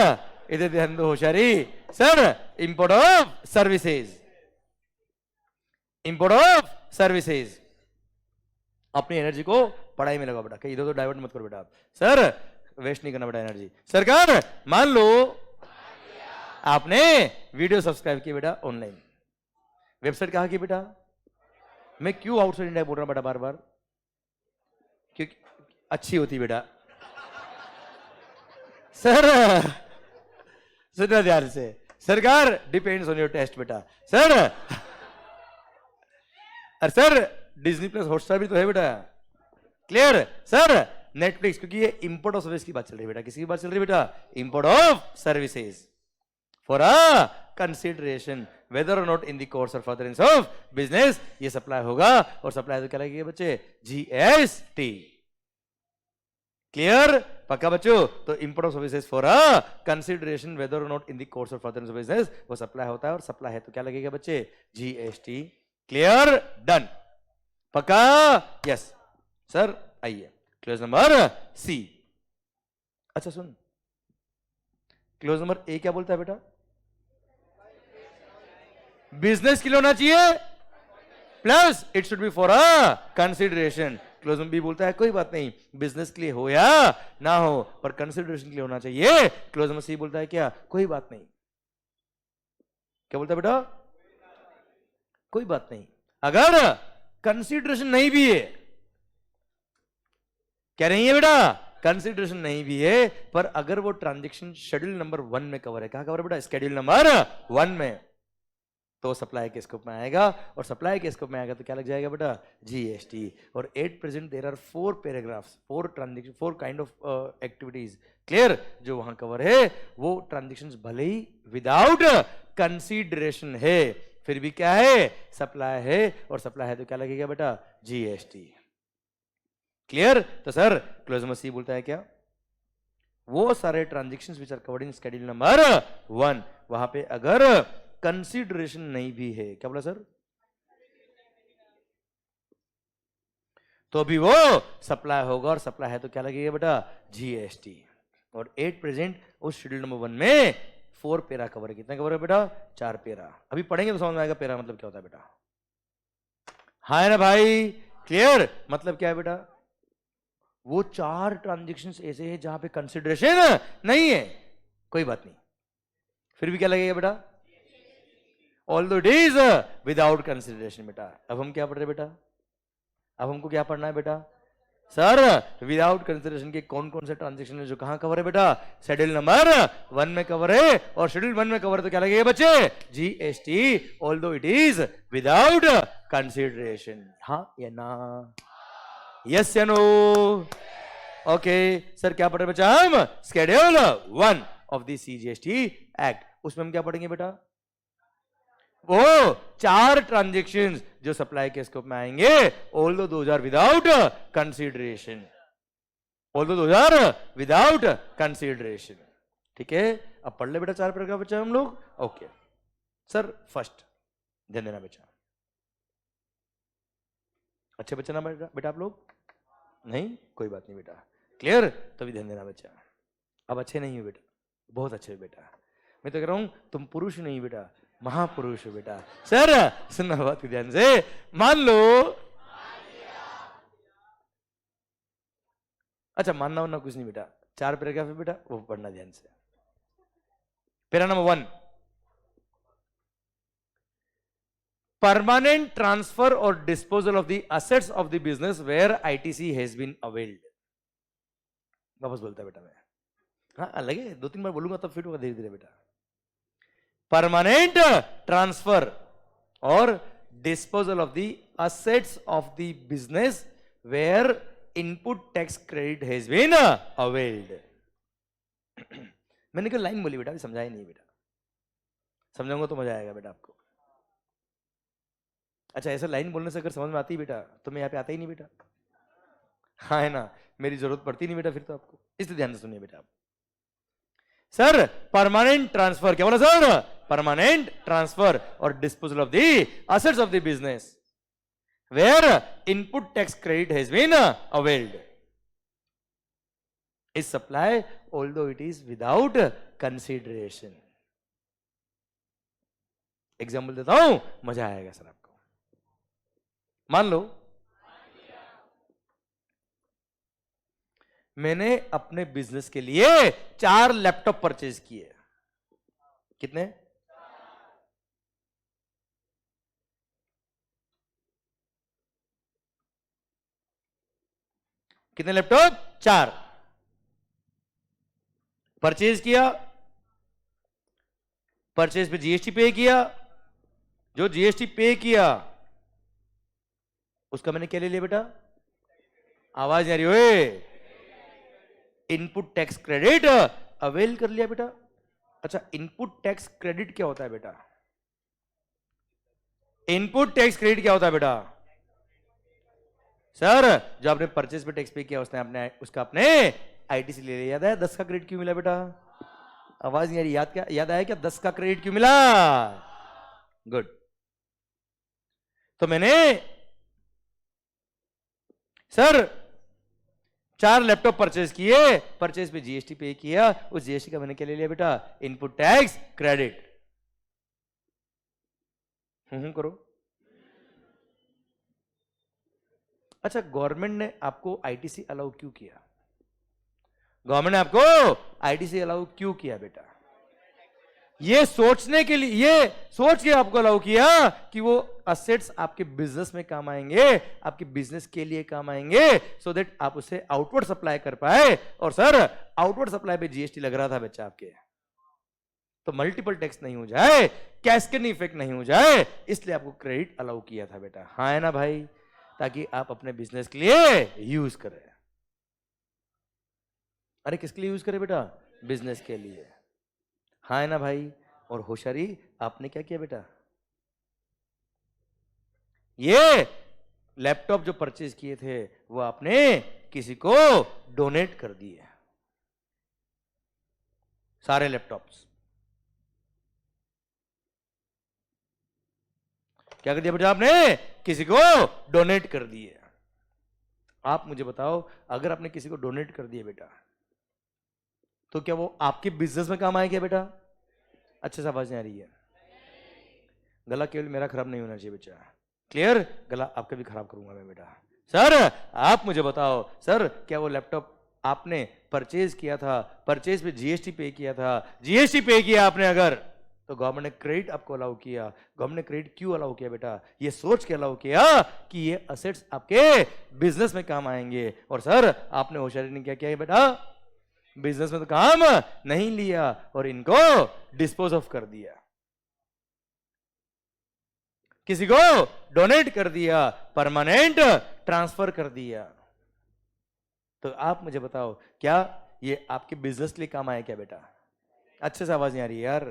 इधर ध्यान दो होशियारी। Sir import of services, import of services. अपनी एनर्जी को पढ़ाई में लगाओ बेटा, कहीं इधर तो डाइवर्ट मत करो बेटा। सर वेस्ट नहीं करना बेटा एनर्जी। सरकार मान लो आपने वीडियो सब्सक्राइब किया बेटा ऑनलाइन, वेबसाइट कहां की बेटा? मैं क्यों आउटसाइड इंडिया बोल रहा हूं बेटा बार बार, क्योंकि अच्छी होती बेटा। सर सुनना ध्यान से, सरकार डिपेंड्स ऑन योर टेस्ट बेटा। सर अरे सर डिज्नी प्लस हॉटस्टार भी तो है बेटा, क्लियर? सर नेटफ्लिक्स, क्योंकि ये इंपोर्ट ऑफ सर्विस की बात चल रही है बेटा, किसी की बात चल रही है बेटा? Import of services for a consideration whether or not in the course or furtherance of business, ये सप्लाई होगा और सप्लाई तो क्या लगेगा बच्चे? जीएसटी। क्लियर? पक्का बच्चों? तो import of services for a consideration whether or not in the course or furtherance of business, वो सप्लाई होता है, और सप्लाई है तो क्या लगेगा बच्चे? जीएसटी। क्लियर? डन? पक्का? Yes sir. आइए क्लोज नंबर सी। अच्छा सुन, क्लोज नंबर ए क्या बोलता है बेटा? बिजनेस के लिए होना चाहिए plus it should be for a consideration. Clause number B बोलता है कोई बात नहीं, बिजनेस के लिए हो या ना हो पर कंसिडरेशन के लिए होना चाहिए। क्लोज नंबर सी बोलता है क्या? कोई बात नहीं। क्या बोलता है बेटा? कोई बात नहीं। अगर कंसिडरेशन नहीं भी है, क्या नहीं है बेटा? कंसिडरेशन नहीं भी है, पर अगर वो ट्रांजैक्शन शेड्यूल नंबर 1 में कवर है, कहां कवर है बेटा? शेड्यूल नंबर 1 में, तो सप्लाई के स्कोप में आएगा, और सप्लाई के स्कोप में आएगा तो क्या लग जाएगा बेटा? जीएसटी। और at present there are 4 paragraphs, 4 transaction, 4 kind of activities, clear, जो वहां कवर है। वो ट्रांजैक्शंस भले ही विदाउट कंसीडरेशन है, फिर भी क्या है? सप्लाई है, और सप्लाई है तो क्या लगेगा बेटा? जीएसटी। क्लियर? तो सर क्लोज नंबर सी बोलता है क्या? वो सारे transactions which are covered in schedule number 1, वहां पे अगर कंसीडरेशन नहीं भी है, क्या बोला सर? तो भी वो सप्लाई होगा, और सप्लाई है तो क्या लगेगा बेटा? जीएसटी। और 8 प्रेजेंट उस शेड्यूल नंबर 1 में 4 पेरा कवर है। कितना कवर है बेटा? 4 पेरा। अभी पढ़ेंगे तो समझ में आएगा पेरा मतलब क्या होता है बेटा। हाँ है ना भाई? क्लियर? मतलब क्या है बेटा? वो 4 ट्रांजैक्शंस ऐसे हैं जहां पे कंसिडरेशन नहीं है, कोई बात नहीं, फिर भी क्या लगेगा बेटा? Although it is without consideration बेटा। अब हम क्या पढ़ रहे बेटा? अब हमको क्या पढ़ना है बेटा? सर विदाउट कंसिडरेशन के कौन कौन से ट्रांजैक्शन है जो कहां कवर है बेटा? शेड्यूल नंबर 1 में कवर है, और शेड्यूल 1 में कवर है तो क्या लगेगा बच्चे? GST, although it is without consideration. हाँ या ना? यस या नो? ओके सर क्या पढ़ रहे बच्चा हम? Schedule 1 of the CGST act. उसमें हम क्या पढ़ेंगे बेटा? वो 4 ट्रांजैक्शंस जो सप्लाई के स्कोप में आएंगे, although those are without consideration, although those are without consideration. ठीक है, अब पढ़ ले बेटा 4 पैराग्राफ बच्चा हम लोग। ओके सर फर्स्ट ध्यान देना बच्चा, अच्छे बच्चा ना बेटा आप लोग? नहीं कोई बात नहीं बेटा, क्लियर? तभी ध्यान देना बच्चा। अब अच्छे नहीं हो बेटा, बहुत अच्छे हो बेटा। मैं तो कह रहा हूं तुम पुरुष नहीं बेटा, महापुरुष हो बेटा। सर सुनना बात को ध्यान से, मान लो, अच्छा मानना वानना कुछ नहीं बेटा, 4 पैराग्राफ है बेटा, वो पढ़ना ध्यान से। पैरा नंबर 1, परमानेंट ट्रांसफर और disposal of the assets of the business where ITC has been availed. वापस बोलता है बेटा मैं, हाँ अलग है, 2-3 बार बोलूंगा तब फिट होगा धीरे धीरे बेटा। परमानेंट ट्रांसफर और disposal of the assets of the business where input tax credit has been availed. मैंने कोई लाइन बोली बेटा, अभी समझाई नहीं बेटा, समझाऊंगा तो मजा आएगा बेटा आपको। अच्छा ऐसा लाइन बोलने से अगर समझ में आती है बेटा तो मैं यहाँ पे आता ही नहीं बेटा, हाँ है ना, मेरी जरूरत पड़ती नहीं बेटा फिर तो आपको, इसलिए ध्यान से सुनिए बेटा आप। सर परमानेंट ट्रांसफर, क्या बोला सर? परमानेंट ट्रांसफर और disposal of the assets of the business where input tax credit has been availed is supply although it is without consideration. Example देता हूं, मजा आएगा सर आपको। मान लो मैंने अपने बिजनेस के लिए 4 लैपटॉप परचेज किए। कितने? कितने लैपटॉप? 4 परचेज किया, परचेज पे जीएसटी पे किया, जो जीएसटी पे किया उसका मैंने क्या ले लिया बेटा? आवाज नहीं आ रही ओए, इनपुट टैक्स क्रेडिट अवेल कर लिया बेटा। अच्छा इनपुट टैक्स क्रेडिट क्या होता है बेटा? इनपुट टैक्स क्रेडिट क्या होता है बेटा? सर जो आपने परचेज पे टैक्स पे किया उसने आपने उसका अपने आईटीसी ले लिया। याद है 10 का क्रेडिट क्यों मिला बेटा? आवाज नहीं आ रही, याद क्या याद आया क्या? 10 का क्रेडिट क्यों मिला? गुड। तो मैंने सर 4 लैपटॉप परचेज किए, परचेज पे जीएसटी पे किया, उस जीएसटी का मैंने क्या ले लिया बेटा? Input tax credit. करो। अच्छा गवर्नमेंट ने आपको आईटीसी अलाउ क्यों किया? गवर्नमेंट ने आपको आईटीसी अलाउ क्यों किया बेटा? ये सोचने के लिए, ये सोच के आपको अलाउ किया कि वो असेट्स आपके बिजनेस में काम आएंगे, आपके बिजनेस के लिए काम आएंगे, सो दैट आप उसे आउटवर्ड सप्लाई कर पाए। और सर आउटवर्ड सप्लाई पे जीएसटी लग रहा था बच्चा आपके, तो मल्टीपल टैक्स नहीं हो जाए, कैस्केडिंग इफेक्ट नहीं हो जाए, इसलिए आपको क्रेडिट अलाउ किया था बेटा। हाँ है ना भाई, ताकि आप अपने बिजनेस के लिए यूज करें। अरे किसके लिए यूज करें बेटा? बिजनेस के लिए। हाँ है ना भाई। और होशियारी आपने क्या किया बेटा? ये लैपटॉप जो परचेज किए थे वो आपने किसी को डोनेट कर दिए, सारे लैपटॉप्स। क्या कर दिया बेटा आपने? किसी को डोनेट कर दिए। आप मुझे बताओ, अगर आपने किसी को डोनेट कर दिया बेटा तो क्या वो आपके बिजनेस में काम आएगा बेटा? अच्छे से आवाज नहीं आ रही है। गला केवल मेरा खराब नहीं होना चाहिए बेटा, क्लियर? गला आपका भी खराब करूंगा मैं बेटा। सर आप मुझे बताओ, सर क्या वो लैपटॉप आपने परचेज किया था, परचेज पे जीएसटी पे किया था, जीएसटी पे किया आपने अगर, तो गवर्नमेंट ने क्रेडिट आपको अलाउ किया। गवर्नमेंट ने क्रेडिट क्यों अलाउ किया बेटा? ये सोच के अलाउ किया कि ये असेट्स आपके बिजनेस में काम आएंगे। और सर आपने होशियारी ने क्या किया बेटा? बिजनेस में तो काम नहीं लिया और इनको डिस्पोज ऑफ कर दिया, किसी को डोनेट कर दिया, परमानेंट ट्रांसफर कर दिया। तो आप मुझे बताओ, क्या ये आपके बिजनेस के लिए काम आया क्या बेटा? अच्छे से आवाज नहीं आ रही यार।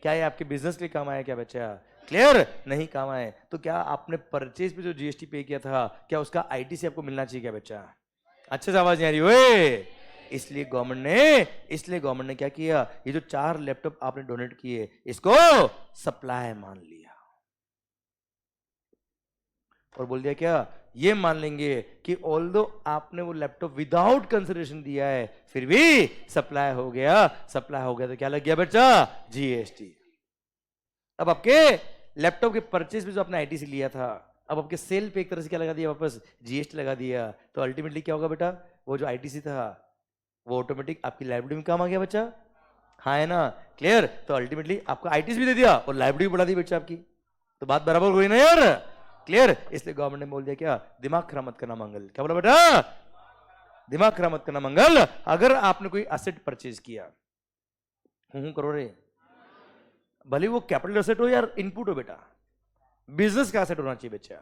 क्या ये आपके बिजनेस के लिए काम आया क्या बच्चा? क्लियर? नहीं काम आए। तो क्या आपने परचेज पे जो जीएसटी पे किया था, क्या उसका आईटीसी आपको मिलना चाहिए क्या बच्चा? अच्छे से आवाज नहीं आ रही ओए। इसलिए गवर्नमेंट ने क्या किया? ये जो 4 लैपटॉप आपने डोनेट किए इसको सप्लाई मान लिया और बोल दिया क्या? ये मान लेंगे कि ऑल्दो आपने वो लैपटॉप विदाउट कंसिडरेशन दिया है, फिर भी सप्लाई हो गया। सप्लाई हो गया तो क्या लग गया बच्चा? जीएसटी। अब आपके लैपटॉप के परचेज पे जो आपने आईटीसी लिया था, अब आपके सेल पे एक तरह से क्या लगा दिया, वापस जीएसटी लगा दिया, तो अल्टीमेटली क्या होगा बेटा, वो जो आईटीसी था वो ऑटोमेटिक आपकी लाइबिलिटी में काम आ गया बच्चा। हाँ है ना, क्लियर। तो अल्टीमेटली आपको आईटीसी भी दे दिया और लाइबिलिटी भी बढ़ा दी बच्चा आपकी, तो बात बराबर हुई ना यार, क्लियर। इसलिए गवर्नमेंट ने बोल दिया क्या, दिमाग खराब मत करना मंगल। क्या बोला बेटा, दिमाग खराब मत करना मंगल। अगर आपने कोई एसेट परचेज किया, करो रे, भले वो कैपिटल एसेट हो यार इनपुट हो बेटा, बिजनेस का एसेट होना चाहिए बच्चा,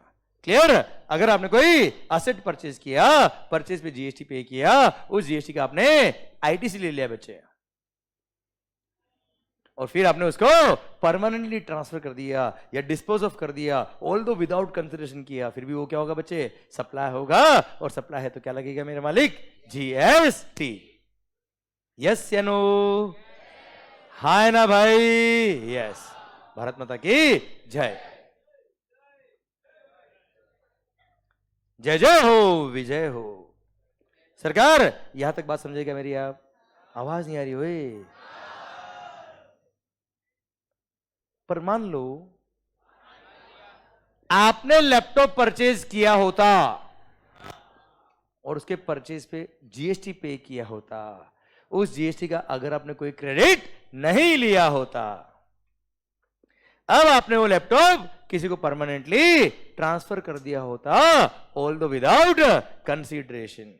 क्लियर। अगर आपने कोई एसेट परचेज किया, परचेज पे जीएसटी पे किया, उस जीएसटी का आपने आईटीसी ले लिया बच्चे, और फिर आपने उसको परमानेंटली ट्रांसफर कर दिया या डिस्पोज ऑफ कर दिया, ऑल दो विदाउट कंसिडरेशन किया, फिर भी वो क्या होगा बच्चे, सप्लाई होगा। और सप्लाई है तो क्या लगेगा मेरे मालिक, जीएसटी। यस या नो, हाय ना भाई, यस। भारत माता की जय, जय जय हो, विजय हो। सरकार यहां तक बात समझेगा मेरी, आप आवाज नहीं आ रही हुई। पर मान लो आपने लैपटॉप परचेज किया होता और उसके परचेज पे जीएसटी पे किया होता, उस जीएसटी का अगर आपने कोई क्रेडिट नहीं लिया होता, अब आपने वो लैपटॉप किसी को परमानेंटली ट्रांसफर कर दिया होता, ऑल दो विदाउट कंसीडरेशन।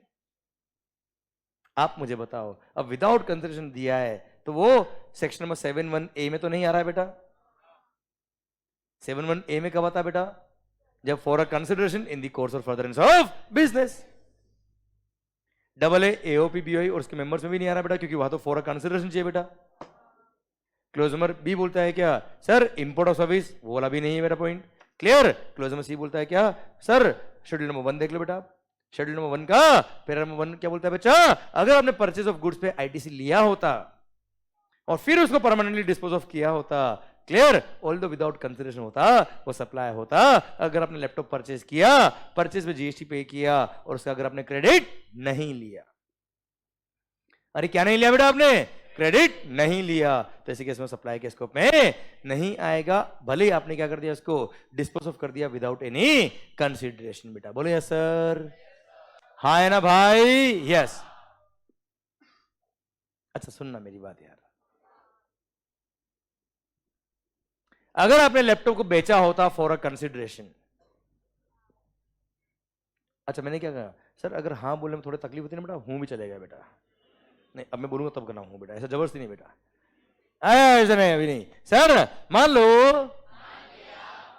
आप मुझे बताओ, अब विदाउट कंसीडरेशन दिया है तो वो सेक्शन नंबर 7(1)(a) में तो नहीं आ रहा है बेटा। 7(1)(a) में कब आता है बेटा, जब for a consideration in the course or furtherance of business. AA AOP BOI और उसके मेंबर्स में भी नहीं आ रहा बेटा, क्योंकि वहां तो फॉर अ कंसिडरेशन चाहिए बेटा। क्लोज नंबर बी बोलता है क्या, सर इंपोर्ट ऑफ सर्विस, वो वाला भी नहीं है मेरा point, clear. Clause number C बोलता है क्या, सर शेड्यूल नंबर 1 देख लो बेटा, शेड्यूल नंबर 1 का पैरा नंबर 1 क्या बोलता है बच्चा, अगर आपने परचेज ऑफ गुड्स पे आईटीसी लिया होता और फिर उसको परमानेंटली डिस्पोज ऑफ किया होता, क्लियर, ऑल दो विदाउट कंसिडरेशन होता, वो सप्लाई होता। अगर आपने लैपटॉप परचेज किया, परचेज पे जीएसटी पे किया और उसका अगर आपने क्रेडिट नहीं लिया, अरे क्या नहीं लिया बेटा आपने, क्रेडिट नहीं लिया, तो ऐसे केस में सप्लाई के स्कोप में नहीं आएगा, भले ही आपने क्या कर दिया, उसको डिस्पोज ऑफ कर दिया विदाउट एनी कंसिडरेशन। बेटा बोलो यस सर, हाँ है ना भाई, यस। अच्छा सुनना मेरी बात यार, अगर आपने लैपटॉप को बेचा होता फॉर अ कंसिडरेशन, अच्छा मैंने क्या कहा सर, अगर हाँ बोलने में थोड़ी तकलीफ होती है ना बेटा, हूं भी चलेगा बेटा, नहीं अब मैं बोलूंगा तब करना हूं बेटा, ऐसा जबरदस्ती नहीं बेटा, ऐसा नहीं अभी नहीं। सर मान लो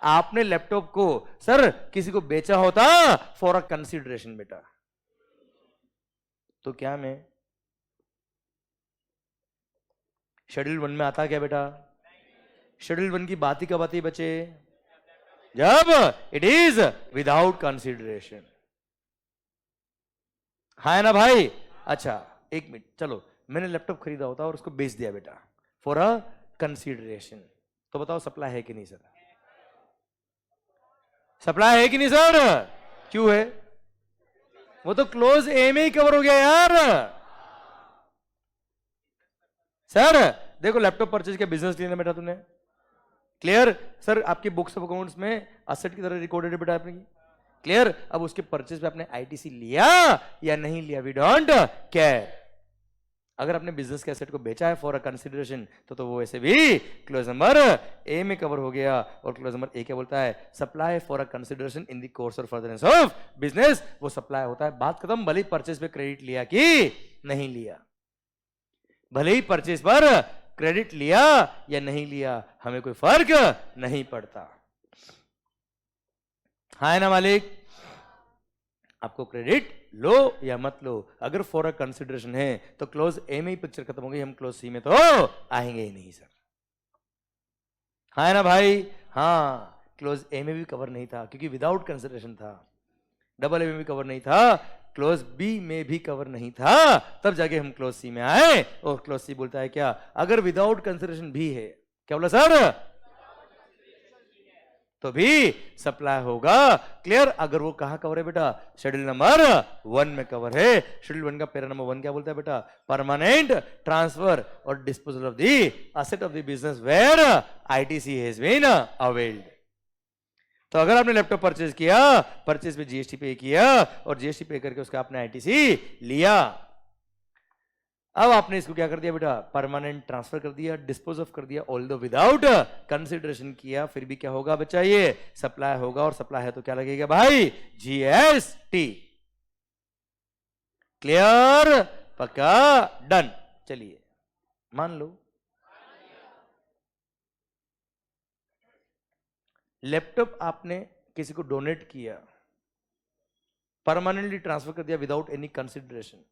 आपने लैपटॉप को सर किसी को बेचा होता फॉर अ कंसिडरेशन बेटा, तो क्या मैं शेड्यूल 1 में आता क्या बेटा, शेड्यूल 1 की बात ही कब आती बच्चे, जब इट इज विदाउट कंसिडरेशन, है ना भाई। अच्छा एक मिनट, चलो मैंने लैपटॉप खरीदा होता और उसको बेच दिया बेटा फॉर अ कंसिडरेशन, तो बताओ सप्लाई है कि नहीं सर, सप्लाई है कि नहीं सर, क्यों है, वो तो क्लोज ए में ही कवर हो गया यार। सर देखो लैपटॉप परचेज के बिजनेस लेना बेटा तूने, क्लियर। सर आपकी बुक्स ऑफ अकाउंट्स में असेट की तरह रिकॉर्डेड है बेटा आपने, क्लियर। अब उसके परचेज पे आपने आईटीसी लिया या नहीं लिया, वी डोंट केयर। अगर आपने बिजनेस के एसेट को बेचा है फॉर अ कंसिडरेशन, तो वो ऐसे भी क्लोज नंबर ए में कवर हो गया। और क्लोज नंबर ए क्या बोलता है, supply for a consideration in the course or furtherance of business, वो सप्लाई होता है, बात खत्म। भले ही परचेज पे क्रेडिट लिया कि नहीं लिया, भले ही परचेज पर क्रेडिट लिया या नहीं लिया, हमें कोई फर्क नहीं पड़ता, हाँ ना मालिक। आपको क्रेडिट लो या मत लो, अगर फॉर अ कंसिडरेशन है तो क्लोज ए में ही पिक्चर खत्म हो गई, हम क्लोज सी में तो आएंगे ही नहीं सर, हाँ ना भाई। हाँ क्लोज ए में भी कवर नहीं था क्योंकि विदाउट कंसिडरेशन था, डबल ए में भी कवर नहीं था, क्लोज बी में भी कवर नहीं था, तब जाके हम क्लोज सी में आए। और क्लोज सी बोलता है क्या, अगर विदाउट कंसिडरेशन भी है, क्या बोला सर, तो भी सप्लाई होगा। क्लियर? अगर वो कहां कवर है बेटा? शेड्यूल नंबर 1 में कवर है। शेड्यूल 1 का पैरा नंबर 1 क्या बोलता है बेटा? परमानेंट ट्रांसफर और disposal of the asset of the business where ITC has been availed. तो अगर आपने लैपटॉप परचेज किया, परचेज पे जीएसटी पे किया और जीएसटी पे करके उसका आपने आईटीसी लिया, अब आपने इसको क्या कर दिया बेटा? परमानेंट ट्रांसफर कर दिया, डिस्पोज ऑफ कर दिया, ऑल दो विदाउट कंसिडरेशन किया, फिर भी क्या होगा बच्चा? ये सप्लाई होगा। और सप्लाई है तो क्या लगेगा भाई? जीएसटी। क्लियर? पक्का? डन। चलिए मान लो लैपटॉप आपने किसी को डोनेट किया, परमानेंटली ट्रांसफर कर दिया विदाउट एनी कंसिडरेशन,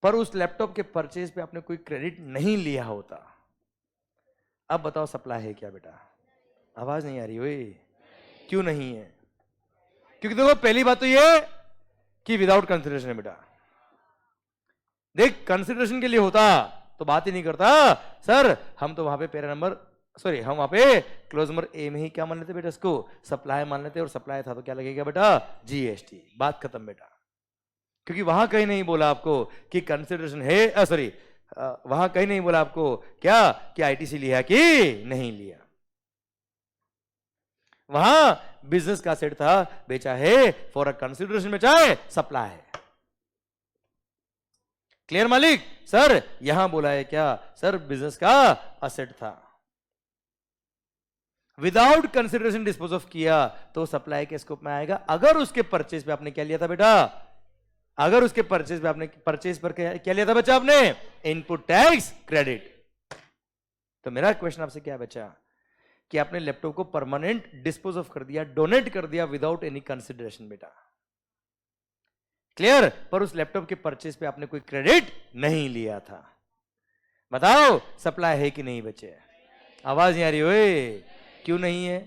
पर उस लैपटॉप के परचेज पे आपने कोई क्रेडिट नहीं लिया होता। अब बताओ सप्लाई है क्या बेटा? आवाज नहीं आ रही? ओए क्यों नहीं है? क्योंकि देखो पहली बात तो ये कि विदाउट कंसिडरेशन है बेटा। देख कंसिडरेशन के लिए होता तो बात ही नहीं करता। सर हम तो वहां पे पैरा नंबर हम वहां पे क्लोज नंबर ए में ही क्या मान लेते बेटा? इसको सप्लाई मान लेते, और सप्लाई था तो क्या लगेगा बेटा? जीएसटी। बात खत्म बेटा। क्योंकि वहां कहीं नहीं बोला आपको कि कंसिडरेशन है, वहां कहीं नहीं बोला आपको क्या कि आईटीसी लिया कि नहीं लिया। वहां बिजनेस का सेट था, बेचा है फॉर अ कंसिडरेशन, बेचा है, सप्लाई है। क्लियर मालिक? सर यहां बोला है क्या? सर बिजनेस का असेट था, विदाउट कंसिडरेशन डिस्पोज ऑफ किया तो सप्लाई के स्कोप में आएगा। अगर उसके परचेज पे आपने क्या लिया था बेटा? अगर उसके परचेज पे आपने परचेज पर क्या लिया था बच्चा? आपने इनपुट टैक्स क्रेडिट। तो मेरा क्वेश्चन आपसे क्या है बच्चा? कि आपने लैपटॉप को परमानेंट डिस्पोज ऑफ कर दिया, डोनेट कर दिया विदाउट एनी कंसिडरेशन बेटा। क्लियर? पर उस लैपटॉप के परचेज पे आपने कोई क्रेडिट नहीं लिया था। बताओ सप्लाई है कि नहीं बच्चे? आवाज नहीं आ रही? ओए क्यों नहीं है?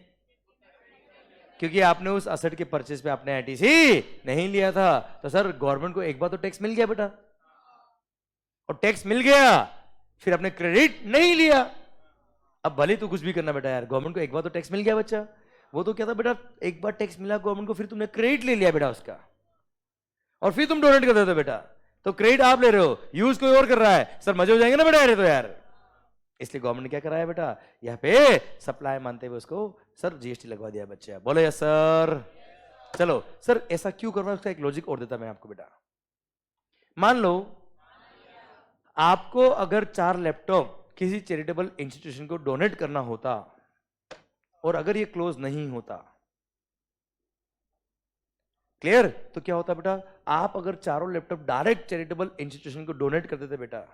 क्योंकि आपने उस असेट के परचेज पे आपने आईटीसी नहीं लिया था। तो सर गवर्नमेंट को एक बार तो टैक्स मिल गया बेटा, और टैक्स मिल गया फिर आपने क्रेडिट नहीं लिया। अब भले तो कुछ भी करना बेटा यार, गवर्नमेंट को एक बार तो टैक्स मिल गया बच्चा। वो तो क्या था बेटा? एक बार टैक्स मिला गवर्नमेंट को, फिर तुमने क्रेडिट ले लिया बेटा उसका, और फिर तुम डोनेट कर देते बेटा। तो क्रेडिट आप ले रहे हो, यूज कोई और कर रहा है। सर मजे हो जाएंगे ना बेटा यार, तो यार इसलिए गवर्नमेंट ने क्या कराया बेटा? यहाँ पे सप्लाई मानते हुए उसको सर जीएसटी लगवा दिया बच्चे। बोलो यस सर। चलो सर ऐसा क्यों करना है उसका एक लॉजिक और देता मैं आपको बेटा। मान लो आपको अगर 4 लैपटॉप किसी चैरिटेबल इंस्टीट्यूशन को डोनेट करना होता, और अगर ये क्लोज नहीं होता, क्लियर? तो क्या होता बेटा? आप अगर चारों लैपटॉप डायरेक्ट चैरिटेबल इंस्टीट्यूशन को डोनेट कर देते बेटा,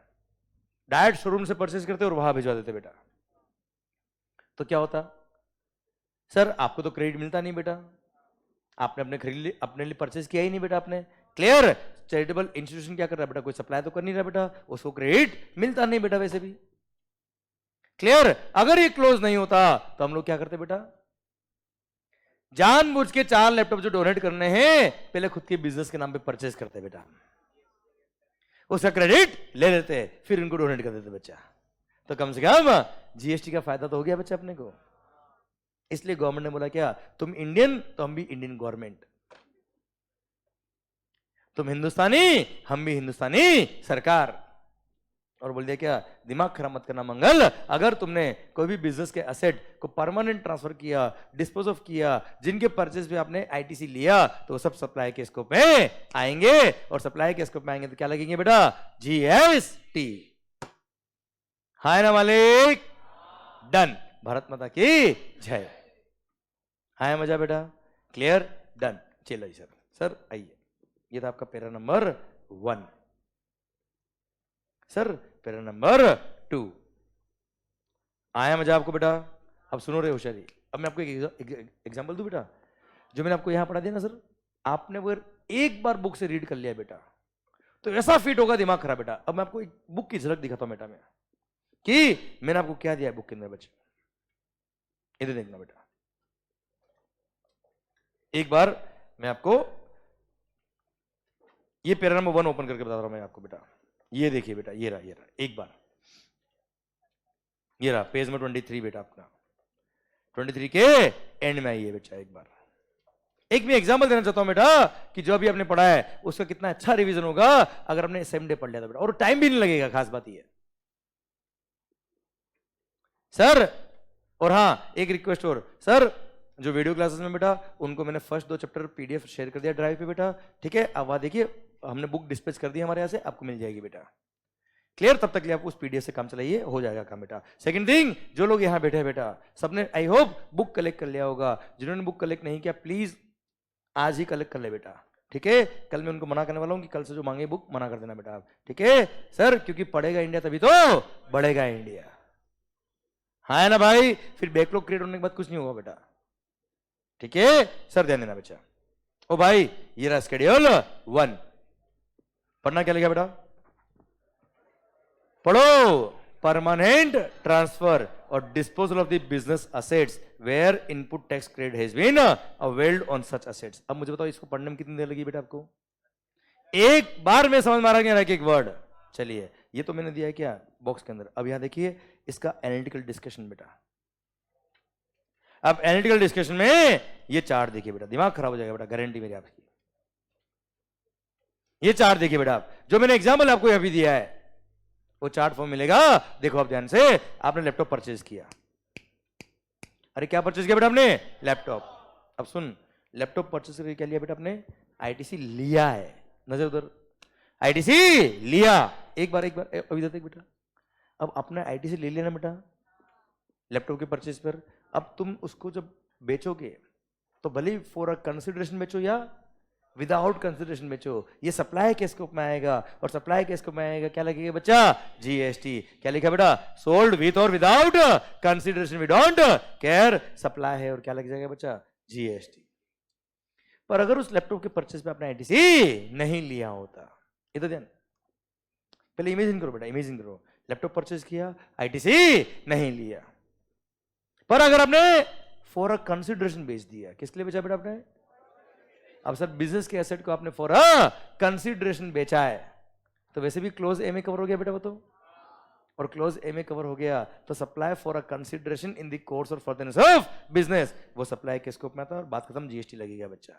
डायरेक्ट शोरूम से परचेज करते और वहां भिजवा देते बेटा, तो क्या होता? सर आपको तो क्रेडिट मिलता नहीं बेटा, आपने अपने लिए परचेज किया ही नहीं बेटा आपने। क्लियर? चैरिटेबल इंस्टीट्यूशन क्या कर रहा है बेटा? कोई सप्लाई तो कर नहीं रहा बेटा, उसको क्रेडिट मिलता नहीं बेटा वैसे भी। क्लियर? अगर ये क्लोज नहीं होता तो हम लोग क्या करते बेटा? जानबूझ के 4 लैपटॉप जो डोनेट करने हैं पहले खुद के बिजनेस के नाम पे परचेज करते बेटा, उसका क्रेडिट ले लेते, फिर उनको डोनेट कर देते बच्चा। तो कम से कम जीएसटी का फायदा तो हो गया बच्चा अपने को। इसलिए गवर्नमेंट ने बोला क्या? तुम इंडियन तो हम भी इंडियन गवर्नमेंट, तुम हिंदुस्तानी हम भी हिंदुस्तानी सरकार। और बोल दिया क्या? दिमाग खराब मत करना मंगल। अगर तुमने कोई भी बिजनेस के एसेट को परमानेंट ट्रांसफर किया, डिस्पोज ऑफ किया, जिनके परचेज पे आपने आईटीसी लिया, तो वो सब सप्लाई के स्कोप में आएंगे, और सप्लाई के स्कोप में आएंगे तो क्या लगेंगे बेटा? जीएसटी। हाय ना मालिक? डन। भारत माता की जय। हाय मजा बेटा? क्लियर? डन। चलो सर, सर आइए, ये था आपका para number 1। Sir para number 2 आया मजा आपको बेटा? अब सुनो रे होशियारी। अब मैं आपको एक एग्जांपल दूं बेटा, जो मैंने आपको यहां पढ़ा दिया ना सर, आपने वो एक बार बुक से रीड कर लिया बेटा तो ऐसा फिट होगा दिमाग खराब बेटा। अब मैं आपको एक बुक की झलक दिखाता हूं बेटा मैं, कि मैंने आपको क्या दिया है बुक के अंदर बच्चे। इधर देखना बेटा, एक बार मैं आपको ये पैरा नंबर 1 ओपन करके बता रहा हूं मैं आपको बेटा। ये देखिए बेटा, ये रहा एक बार, ये रहा पेज में 23 बेटा अपना। 23 के एंड में आइए बच्चा। एक भी एग्जांपल देना चाहता हूं बेटा कि जो अभी आपने पढ़ा है उसका कितना अच्छा रिवीजन होगा अगर आपने सेम डे पढ़ लिया था बेटा, और टाइम भी नहीं लगेगा, खास बात ये सर। और हाँ एक रिक्वेस्ट और सर, जो वीडियो क्लासेस में बेटा उनको मैंने फर्स्ट 2 चैप्टर पीडीएफ शेयर कर दिया ड्राइव पे बेटा, ठीक है। अब वहां देखिए हमने बुक डिस्पैच कर दी हमारे यहाँ से, आपको मिल जाएगी बेटा, क्लियर। तब तक लिए आप उस पीडीएफ से काम चलाइए, हो जाएगा काम बेटा। सेकंड थिंग, जो लोग यहाँ बैठे हैं बेटा सबने आई होप बुक कलेक्ट कर लिया होगा। जिन्होंने बुक कलेक्ट नहीं किया प्लीज आज ही कलेक्ट कर ले बेटा, ठीक है। कल मैं उनको मना करने वाला हूँ कि कल से जो मांगे बुक मना कर देना बेटा आप, ठीक है सर, क्योंकि पढ़ेगा इंडिया तभी तो बढ़ेगा इंडिया, हाँ है ना भाई। फिर बैकलॉग क्रिएट होने के बाद कुछ नहीं होगा बेटा, ठीक है सर, ध्यान देना बच्चा। ओ भाई ये रहा शेड्यूल 1, पढ़ना क्या लिखा बेटा, पढ़ो। परमानेंट ट्रांसफर और disposal of the business assets where input tax credit has been availed on such assets. अब मुझे बताओ इसको पढ़ने में कितनी देर लगी बेटा आपको, एक बार में समझ में आ रहा है एक वर्ड। चलिए ये तो मैंने दिया है क्या बॉक्स के अंदर। अब यहां देखिए इसका एनालिटिकल डिस्कशन बेटा। अब एनालिटिकल डिस्कशन में ये चार्ट देखिए बेटा, दिमाग खराब हो जाएगा बेटा, गारंटी मेरी आपकी। ये चार्ट देखिए बेटा आप, जो मैंने एग्जाम्पल आपको अभी दिया है वो चार्ट फॉर्म मिलेगा। देखो आप ध्यान से, आपने लैपटॉप परचेज किया, अरे क्या परचेज किया बेटा आपने, लैपटॉप। अब सुन, लैपटॉप परचेज करके क्या लिया बेटा आपने, आईटीसी लिया है, नजर उधर, आईटीसी लिया। एक बार अभी देख बेटा, अब अपने आईटीसी ले लेना बेटा लैपटॉप के परचेज पर। अब तुम उसको जब बेचोगे तो भले फॉर अ कंसिडरेशन बेचो या विदाउट कंसिडरेशन बेचो, ये सप्लाई के स्कोप में आएगा, और सप्लाई के स्कोप में आएगा क्या लगेगा बच्चा, जीएसटी। क्या लिखा बेटा, sold with or without consideration, we don't care, supply है और क्या लग जाएगा बच्चा, जीएसटी। पर अगर उस लैपटॉप के परचेज पे आपने आईटीसी नहीं लिया होता, इधर ध्यान, पहले इमेजिन करो बेटा, इमेजिन करो लैपटॉप परचेज किया, आईटीसी नहीं लिया, पर अगर आपने फॉर अ कंसिडरेशन बेच दिया, किसके लिए बेचा बेटा आपने, अब सर बिजनेस के एसेट को आपने फॉर अ कंसिडरेशन बेचा है, तो वैसे भी क्लोज ए में कवर हो गया बेटा वो तो, और क्लोज ए में कवर हो गया तो supply for a consideration in the course और फर्दरनेस ऑफ बिजनेस, वो सप्लाई के स्कोप में आता है और बात खत्म, जीएसटी लगेगा बच्चा,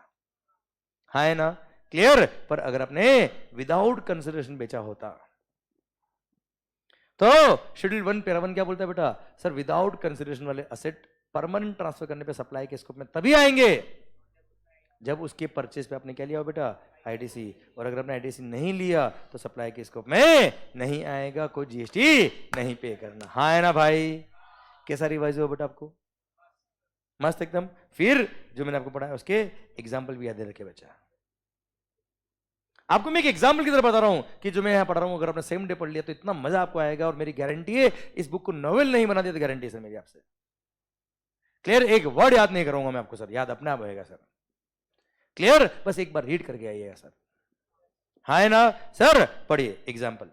हाँ है ना, क्लियर। पर अगर आपने विदाउट कंसिडरेशन बेचा होता तो शेड्यूल 1 पैरा 1 क्या बोलता है बेटा, सर विदाउट कंसिडरेशन वाले असेट परमानेंट ट्रांसफर करने पे सप्लाई के स्कोप में तभी आएंगे जब उसके परचेज पे आपने क्या लिया हो बेटा, आईटीसी, और अगर आपने आईटीसी नहीं लिया तो सप्लाई के स्कोप में नहीं आएगा, कोई जीएसटी नहीं पे करना, हाँ है ना भाई। कैसा रिवाइज हो बेटा आपको, मस्त एकदम। फिर जो मैंने आपको पढ़ाया उसके एग्जाम्पल भी याद रखे बच्चा। आपको मैं एक एग्जाम्पल की तरह बता रहा हूं कि जो मैं यहां पढ़ रहा हूं अगर आपने सेम डे पढ़ लिया तो इतना मजा आपको आएगा, और मेरी गारंटी है इस बुक को नॉवेल नहीं बना दिया तो गारंटी है मेरी आपसे, क्लियर। एक वर्ड याद नहीं करूंगा मैं आपको सर, याद अपने आप होएगा सर, क्लियर। बस एक बार रीड करके आइएगा सर, हाँ है ना सर। पढ़िए एग्जाम्पल,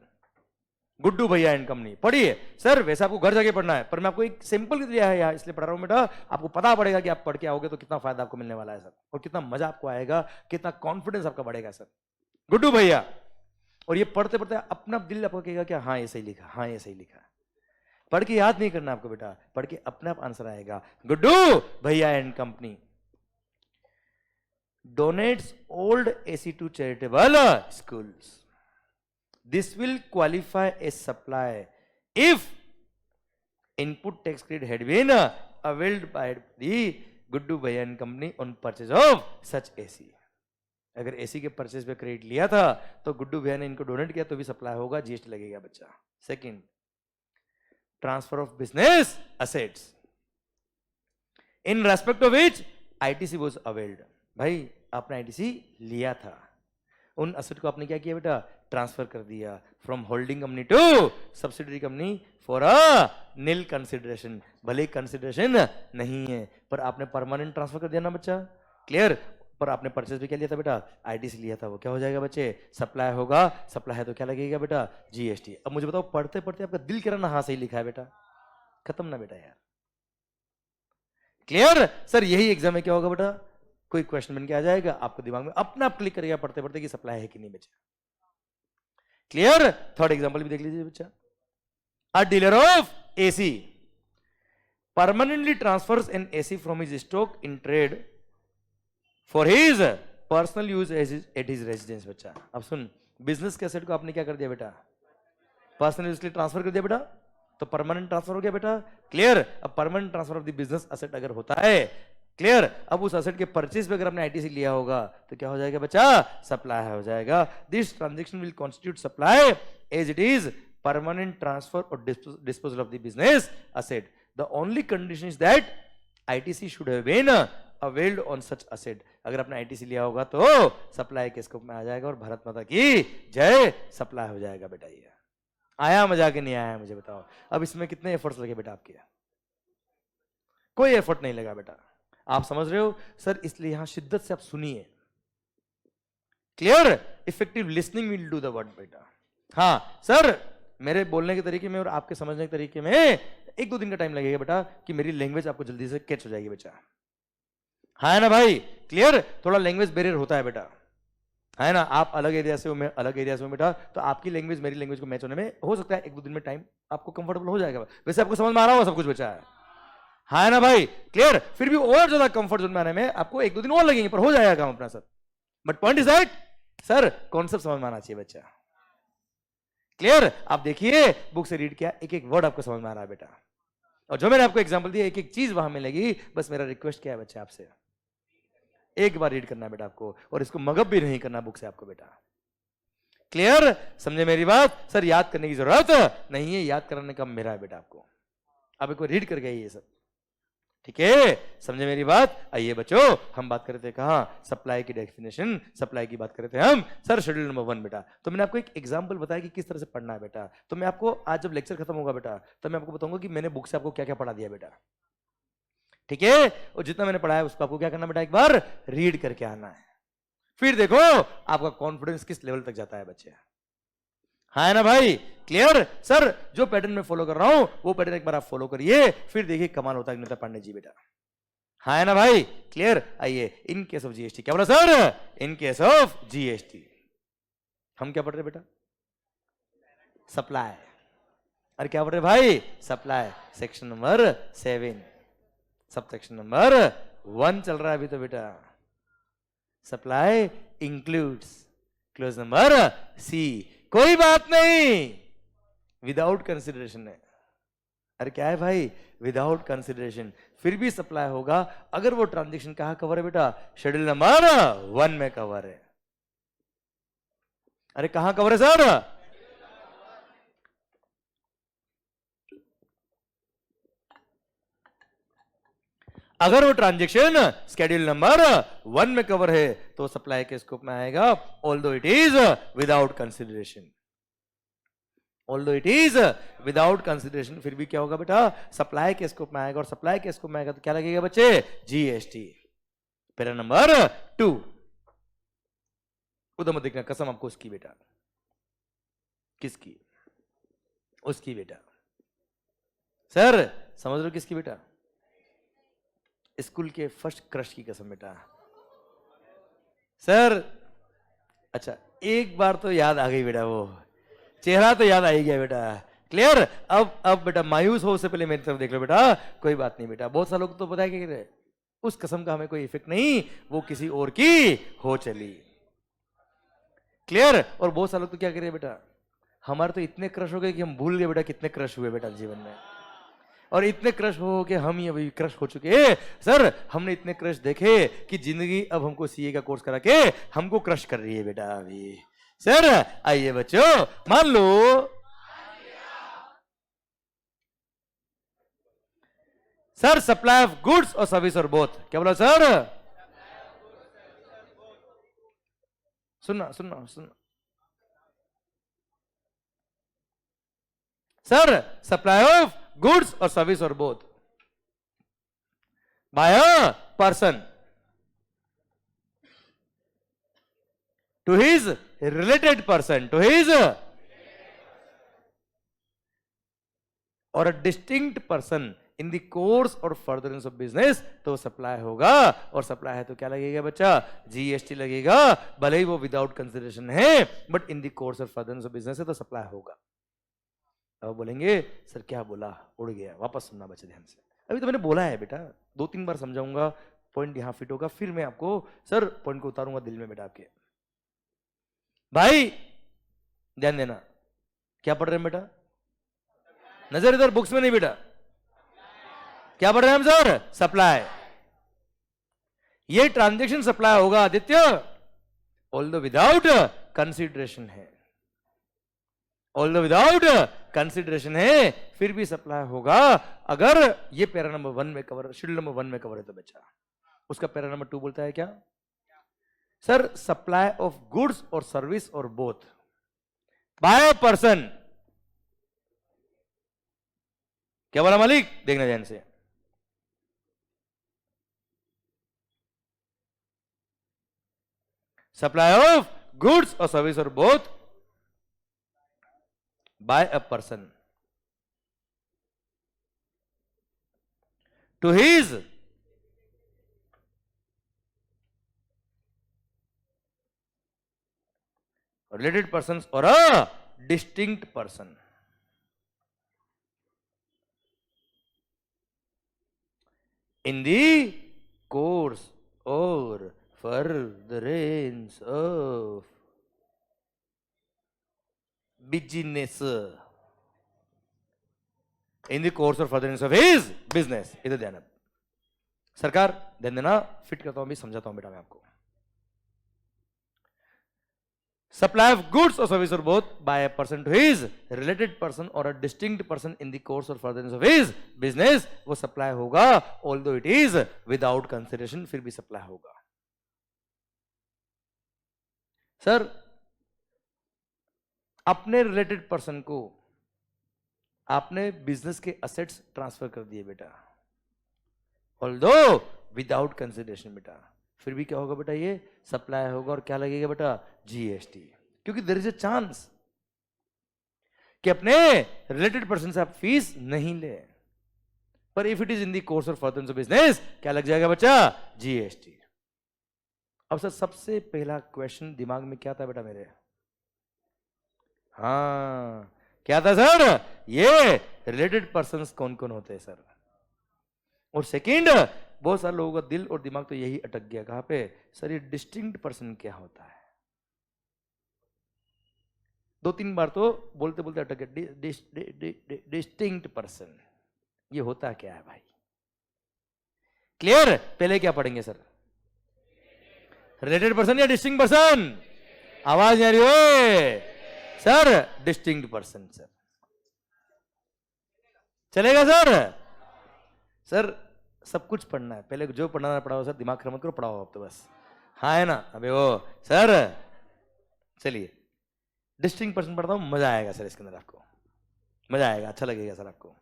गुड्डू भैया एंड कंपनी, पढ़िए सर। वैसे आपको घर जाके पढ़ना है, पर मैं आपको एक सिंपल दिया है यहाँ इसलिए पढ़ा रहा हूं बेटा, आपको पता पड़ेगा कि आप पढ़ के आओगे तो कितना फायदा आपको मिलने वाला है सर, और कितना मजा आपको आएगा, कितना कॉन्फिडेंस आपका बढ़ेगा सर। गुड्डू भैया, और ये पढ़ते पढ़ते अपना दिल आपको कहेगा क्या, हाँ ये सही लिखा, हाँ ये सही लिखा। पढ़ के याद नहीं करना आपको बेटा, पढ़ के अपने आप आंसर आएगा। गुड्डू भैया and company donates old AC to charitable schools. This will qualify as supply if input tax credit had been availed by the Guddu Bhaiya and company on purchase of such AC. अगर AC के purchase पे credit लिया था तो गुड्डू भैया ने इनको donate किया तो भी सप्लाई होगा, जीएसटी लगेगा बच्चा। Second, transfer of business assets in respect of which ITC was availed. भाई आपने आईटीसी लिया था, उन असेट को आपने क्या किया बेटा, ट्रांसफर कर दिया from holding company to subsidiary company for a nil consideration. भले कंसिडरेशन नहीं है पर आपने परमानेंट ट्रांसफर कर दिया ना बच्चा, क्लियर। पर आपने परचेज भी क्या लिया था बेटा, आईटीसी लिया था, वो क्या हो जाएगा बच्चे, सप्लाई होगा, सप्लाई है तो क्या लगेगा बेटा, जीएसटी। अब मुझे बताओ पढ़ते पढ़ते आपका दिल कह रहा ना हाँ सही लिखा है बेटा, खत्म ना बेटा यार, क्लियर। सर यही एग्जाम में क्या होगा बेटा, कोई क्वेश्चन बन के आ जाएगा, आपको दिमाग में अपना आप क्लिक करेगा पढ़ते पढ़ते कि सप्लाई है कि नहीं बच्चा, क्लियर। थर्ड एग्जांपल भी देख लीजिए बच्चा, a dealer of AC permanently transfers an AC from his stock in trade for his personal use at his residence. बच्चा अब सुन, बिजनेस के एसेट को आपने क्या कर दिया बेटा, पर्सनल यूज के लिए ट्रांसफर कर दिया बेटा, तो परमानेंट ट्रांसफर हो गया बेटा। क्लियर। अब permanent transfer of the business asset अगर होता है, क्लियर, अब उस एसेट के परचेज पे अगर आपने आईटीसी लिया होगा तो क्या हो जाएगा बच्चा, सप्लाई हो जाएगा। This transaction will constitute supply as it is permanent transfer और disposal of the business asset. The only condition is that ITC should have been availed on such asset. अगर आपने आईटीसी लिया होगा तो सप्लाई के scope में आ जाएगा और भारत माता की जय, सप्लाई हो जाएगा बेटा। ये आया मजा के नहीं आया मुझे बताओ। अब इसमें कितने एफर्ट्स लगे बेटा आपके, कोई एफर्ट नहीं लगा बेटा। आप समझ रहे हो सर, इसलिए यहां शिद्दत से आप सुनिए। Clear. Effective listening will do the work बेटा। हाँ सर, मेरे बोलने के तरीके में और आपके समझने के तरीके में 1-2 दिन का टाइम लगेगा बेटा कि मेरी लैंग्वेज आपको जल्दी से कैच हो जाएगी बच्चा। हाँ ना भाई, क्लियर। थोड़ा लैंग्वेज बैरियर होता है बेटा, है ना। आप अलग एरिया से हो, मैं अलग एरिया से हूं बेटा, तो आपकी लैंग्वेज मेरी लैंग्वेज को मैच होने में हो सकता है 1-2 दिन में टाइम आपको कंफर्टेबल हो जाएगा। वैसे आपको समझ में आ रहा होगा सब कुछ बच्चा है, हाँ ना भाई, क्लियर। फिर भी और ज्यादा कंफर्ट जोन में आने में आपको 1-2 दिन और लगेंगे, पर हो जाएगा काम अपना sir. But point is that sir, concept समझ में आना चाहिए बच्चा। क्लियर। आप देखिए बुक से रीड किया, एक एक वर्ड आपको समझ में आ रहा है बेटा, और जो मैंने आपको एग्जांपल दिया एक एक चीज वहां में लगी। बस मेरा रिक्वेस्ट क्या है बच्चा आपसे, एक बार रीड करना है बेटा आपको, और इसको मगब भी नहीं करना बुक से आपको बेटा। क्लियर, समझे मेरी बात सर। याद करने की जरूरत नहीं है, याद कराने का मेरा है बेटा आपको। अब एक बार रीड करके आइए सब, ठीक है, समझे मेरी बात। आइए बच्चों, हम बात करते कहां, सप्लाई की डेफिनेशन, सप्लाई की बात करते हैं हम सर। शेड्यूल नंबर 1 बेटा, तो मैंने आपको एक एग्जांपल बताया कि किस तरह से पढ़ना है बेटा। तो मैं आपको आज जब लेक्चर खत्म होगा बेटा, तो मैं आपको बताऊंगा कि मैंने बुक से आपको क्या क्या पढ़ा दिया बेटा, ठीक है। और जितना मैंने पढ़ा है उसको आपको क्या करना बेटा, एक बार रीड करके आना है। फिर देखो आपका कॉन्फिडेंस किस लेवल तक जाता है बच्चे, हाँ ना भाई। क्लियर सर, जो पैटर्न में फॉलो कर रहा हूं वो पैटर्न एक बार आप फॉलो करिए, फिर देखिए कमाल होता है नेता पांडे जी बेटा, हाँ ना भाई। क्लियर। आइए, इन केस ऑफ जीएसटी क्या बोला sir, in case of GST हम क्या पढ़ रहे बेटा, सप्लाई। अरे क्या पढ़ रहे भाई, supply. Section number 7 sub section number 1 चल रहा है अभी तो बेटा। Supply includes, clause number C, कोई बात नहीं, विदाउट कंसिडरेशन है। अरे क्या है भाई, विदाउट कंसिडरेशन, फिर भी सप्लाई होगा अगर वो ट्रांजेक्शन कहां कवर है बेटा, शेड्यूल नंबर 1 में कवर है। अरे कहां कवर है सर, अगर वो ट्रांजेक्शन स्केड्यूल नंबर 1 में कवर है तो सप्लाई के स्कोप में आएगा, although it is without consideration, although it is without consideration. फिर भी क्या होगा बेटा, सप्लाई के स्कोप में आएगा, और सप्लाई के स्कोप में आएगा तो क्या लगेगा बच्चे, जीएसटी। पैरा नंबर 2, उधर मत देखना, कसम आपको उसकी बेटा, किसकी, उसकी बेटा। सर समझ लो किसकी बेटा, स्कूल के फर्स्ट क्रश की कसम बेटा। सर अच्छा, एक बार तो याद आ गई बेटा, वो चेहरा तो याद आ ही गया बेटा। क्लियर। अब बेटा मायूस हो उससे पहले मेरी तरफ देख लो बेटा, कोई बात नहीं बेटा। बहुत सारे लोग तो पता है क्या, उस कसम का हमें कोई इफेक्ट नहीं, वो किसी और की हो चली। क्लियर। और बहुत सारे लोग तो क्या करे बेटा, हमारे तो इतने क्रश हो गए कि हम भूल गए बेटा कितने क्रश हुए बेटा जीवन में, और इतने क्रश हो के हम ही अभी क्रश हो चुके हैं सर। हमने इतने क्रश देखे कि जिंदगी अब हमको सीए का कोर्स करा के हमको क्रश कर रही है बेटा अभी सर। आइए बच्चों, मान लो sir supply of goods or service or both, क्या बोला सर, सुनना सुनना सुनना sir, supply of goods or service or both by a person to his related person, to his or a distinct person in the course or furtherance of business, तो supply होगा। और supply है तो क्या लगेगा बच्चा, जीएसटी लगेगा, भले ही वो विदाउट कंसिडरेशन है, but in the course or furtherance of business है तो सप्लाई होगा। अब बोलेंगे सर क्या बोला, उड़ गया, वापस सुनना बच्चे ध्यान से। अभी तो मैंने बोला है बेटा, 2-3 बार समझाऊंगा, पॉइंट यहां फिट होगा, फिर मैं आपको सर पॉइंट को उतारूंगा दिल में बेटा आपके। भाई ध्यान देना, क्या पढ़ रहे हैं बेटा? नजर इधर, बुक्स में नहीं बेटा। क्या पढ़ रहे हैं हम सर? सप्लाई। ये ट्रांजैक्शन सप्लाई होगा आदित्य, ऑल्दो विदाउट कंसीडरेशन है, ऑल्दो विदाउट कंसीडरेशन है, फिर भी सप्लाई होगा अगर ये पैरा नंबर 1 में कवर, शेड्यूल नंबर 1 में कवर है तो बच्चा। उसका पैरा नंबर 2 बोलता है क्या sir? Supply of goods or service or both by person. क्या बोला मालिक? देखना ध्यान से। Supply of goods or service or both by a person to his related persons or a distinct person in the course or furtherance of business, in the course or furtherance of his business। इधर ध्यान, सरकार ध्यान देना, fit करता हूं भी, समझाता हूं बेटा मैं आपको। Supply of goods or service or both by a person to his related person or a distinct person in the course or furtherance of his business, वो supply होगा although it is without consideration, फिर भी supply होगा। Sir अपने related person को आपने business के assets transfer कर दिए बेटा, although without consideration बेटा, फिर भी क्या होगा बेटा? ये सप्लाई होगा और क्या लगेगा बेटा? जीएसटी। क्योंकि देयर इज अ चांस कि अपने रिलेटेड पर्सन से आप फीस नहीं ले, पर if it is in the course of furtherance of business क्या लग जाएगा बच्चा? जीएसटी। अब सर सबसे पहला क्वेश्चन दिमाग में क्या था बेटा मेरे? हाँ क्या था सर? ये रिलेटेड पर्सन कौन कौन होते हैं सर? और सेकंड, बहुत सारे लोगों का दिल और दिमाग तो यही अटक गया, कहां पे सर? ये डिस्टिंक्ट पर्सन क्या होता है? 2-3 बार तो बोलते बोलते अटक गया, डिस्टिंक्ट पर्सन ये होता क्या है भाई? क्लियर? पहले क्या पढ़ेंगे सर? रिलेटेड पर्सन या डिस्टिंक्ट पर्सन? आवाज नहीं आ रही हो सर? डिस्टिंक्ट पर्सन सर चलेगा सर? सर सब कुछ पढ़ना है, पहले जो पढ़ना पढ़ाओ सर, दिमाग खराब मत करो, पढ़ाओ आप तो बस। हाँ है ना? अबे वो सर चलिए डिस्टिंक्ट पर्सन पढ़ता हूं, मजा आएगा सर इसके अंदर, आपको मजा आएगा, अच्छा लगेगा सर आपको।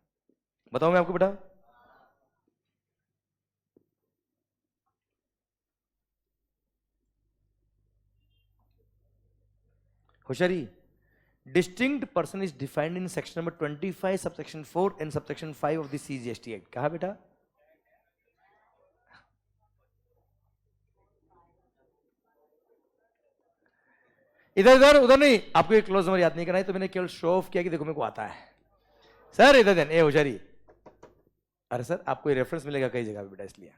बताऊं मैं आपको बेटा? होशियारी, distinct person is defined in section number 25 subsection 4 and subsection 5 of the CGST act. कहा बेटा? इधर इधर उधर नहीं, आपको एक क्लोज नंबर याद नहीं करना है, तो मैंने केवल शो ऑफ किया कि देखो मेरे को आता है सर। इधर देन ए होशियारी, अरे सर आपको ये रेफरेंस मिलेगा कई जगह पे बेटा, इसलिए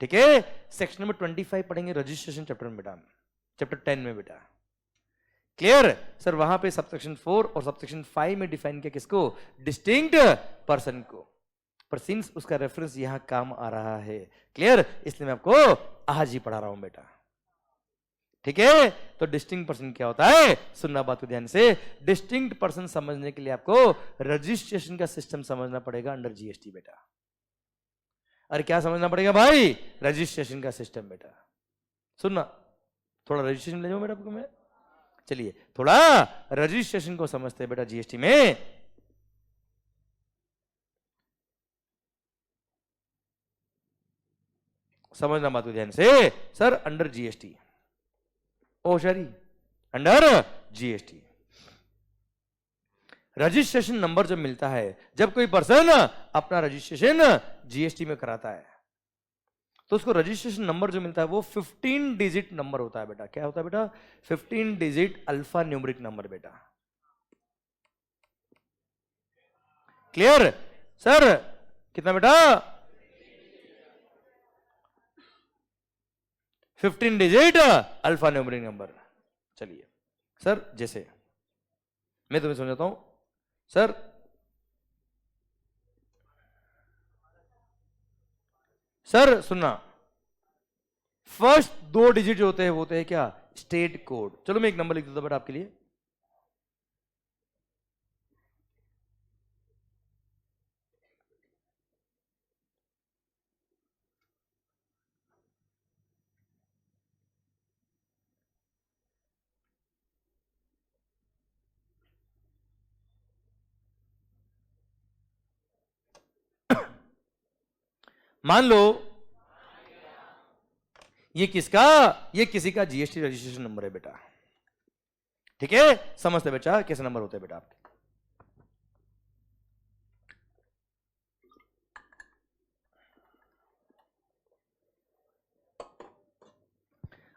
ठीक है। सेक्शन नंबर 25 पढ़ेंगे रजिस्ट्रेशन चैप्टर में बेटा, चैप्टर 10 में बेटा। Clear sir? वहां पे सबसेक्शन 4 और सबसेक्शन 5 में डिफाइन किया किसको? डिस्टिंक्ट पर्सन को, पर सिंस उसका रेफरेंस यहां काम आ रहा है, क्लियर, इसलिए मैं आपको आज ही पढ़ा रहा हूं बेटा, ठीक है। तो डिस्टिंक्ट पर्सन क्या होता है? सुनना बात को ध्यान से। डिस्टिंक्ट पर्सन समझने के लिए आपको रजिस्ट्रेशन का सिस्टम समझना पड़ेगा अंडर जीएसटी बेटा। अरे क्या समझना पड़ेगा भाई? रजिस्ट्रेशन का सिस्टम बेटा। सुनना, थोड़ा रजिस्ट्रेशन ले जाओ बेटा आपको मैं, चलिए थोड़ा रजिस्ट्रेशन को समझते हैं बेटा जीएसटी में। समझना बात को ध्यान से सर, अंडर जीएसटी, ओ शरी अंडर जीएसटी रजिस्ट्रेशन नंबर जब मिलता है, जब कोई पर्सन अपना रजिस्ट्रेशन जीएसटी में कराता है, तो उसको रजिस्ट्रेशन नंबर जो मिलता है वो 15 डिजिट नंबर होता है बेटा। क्या होता है बेटा? 15 डिजिट अल्फा न्यूमेरिक नंबर बेटा। Clear sir? कितना बेटा? 15 डिजिट अल्फा न्यूमेरिक नंबर। चलिए सर, जैसे मैं तुम्हें समझाता हूं सर। सर सुनना, फर्स्ट 2 डिजिट जो होते हैं वो होते हैं क्या? State code. चलो मैं एक नंबर लिख देता हूं बेटा आपके लिए। मान लो ये किसका, ये किसी का जीएसटी रजिस्ट्रेशन नंबर है बेटा। ठीक है, समझते बेटा कैसे नंबर होते हैं बेटा आपके।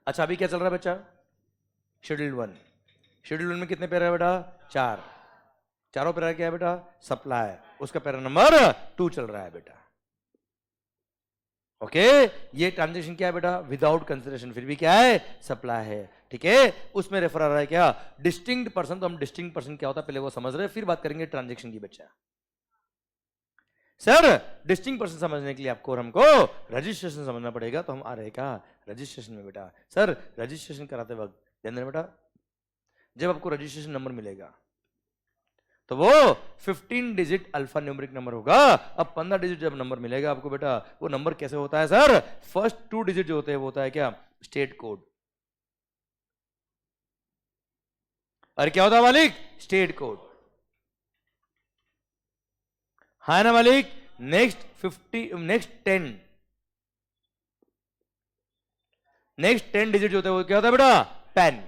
अच्छा अभी क्या चल रहा है बच्चा? शेड्यूल 1। शेड्यूल 1 में कितने पैरा है बेटा? 4। चारों पैरा क्या है बेटा? सप्लाई। उसका पैरा नंबर 2 चल रहा है बेटा। ओके, ये ट्रांजेक्शन क्या है बेटा? विदाउट कंसिडरेशन, फिर भी क्या है? सप्लाई है। ठीक है, उसमें रेफर आ रहा है क्या? Distinct person. तो हम डिस्टिंक्ट पर्सन क्या होता है पहले वो समझ रहे हैं, फिर बात करेंगे ट्रांजेक्शन की बच्चा। सर डिस्टिंक्ट पर्सन समझने के लिए आपको और हमको रजिस्ट्रेशन समझना पड़ेगा, तो हम आ रहे क्या? रजिस्ट्रेशन में बेटा। सर रजिस्ट्रेशन कराते वक्त ध्यान देना बेटा, जब आपको रजिस्ट्रेशन नंबर मिलेगा तो वो 15 डिजिट अल्फा न्यूमेरिक नंबर होगा। अब 15 डिजिट जब नंबर मिलेगा आपको बेटा, वो नंबर कैसे होता है सर? फर्स्ट 2 डिजिट जो होते हैं वो होता है क्या? State code. अरे क्या होता है मालिक? State code. हाँ ना मालिक? नेक्स्ट 10 डिजिट जो होता है वो क्या होता है बेटा? पैन।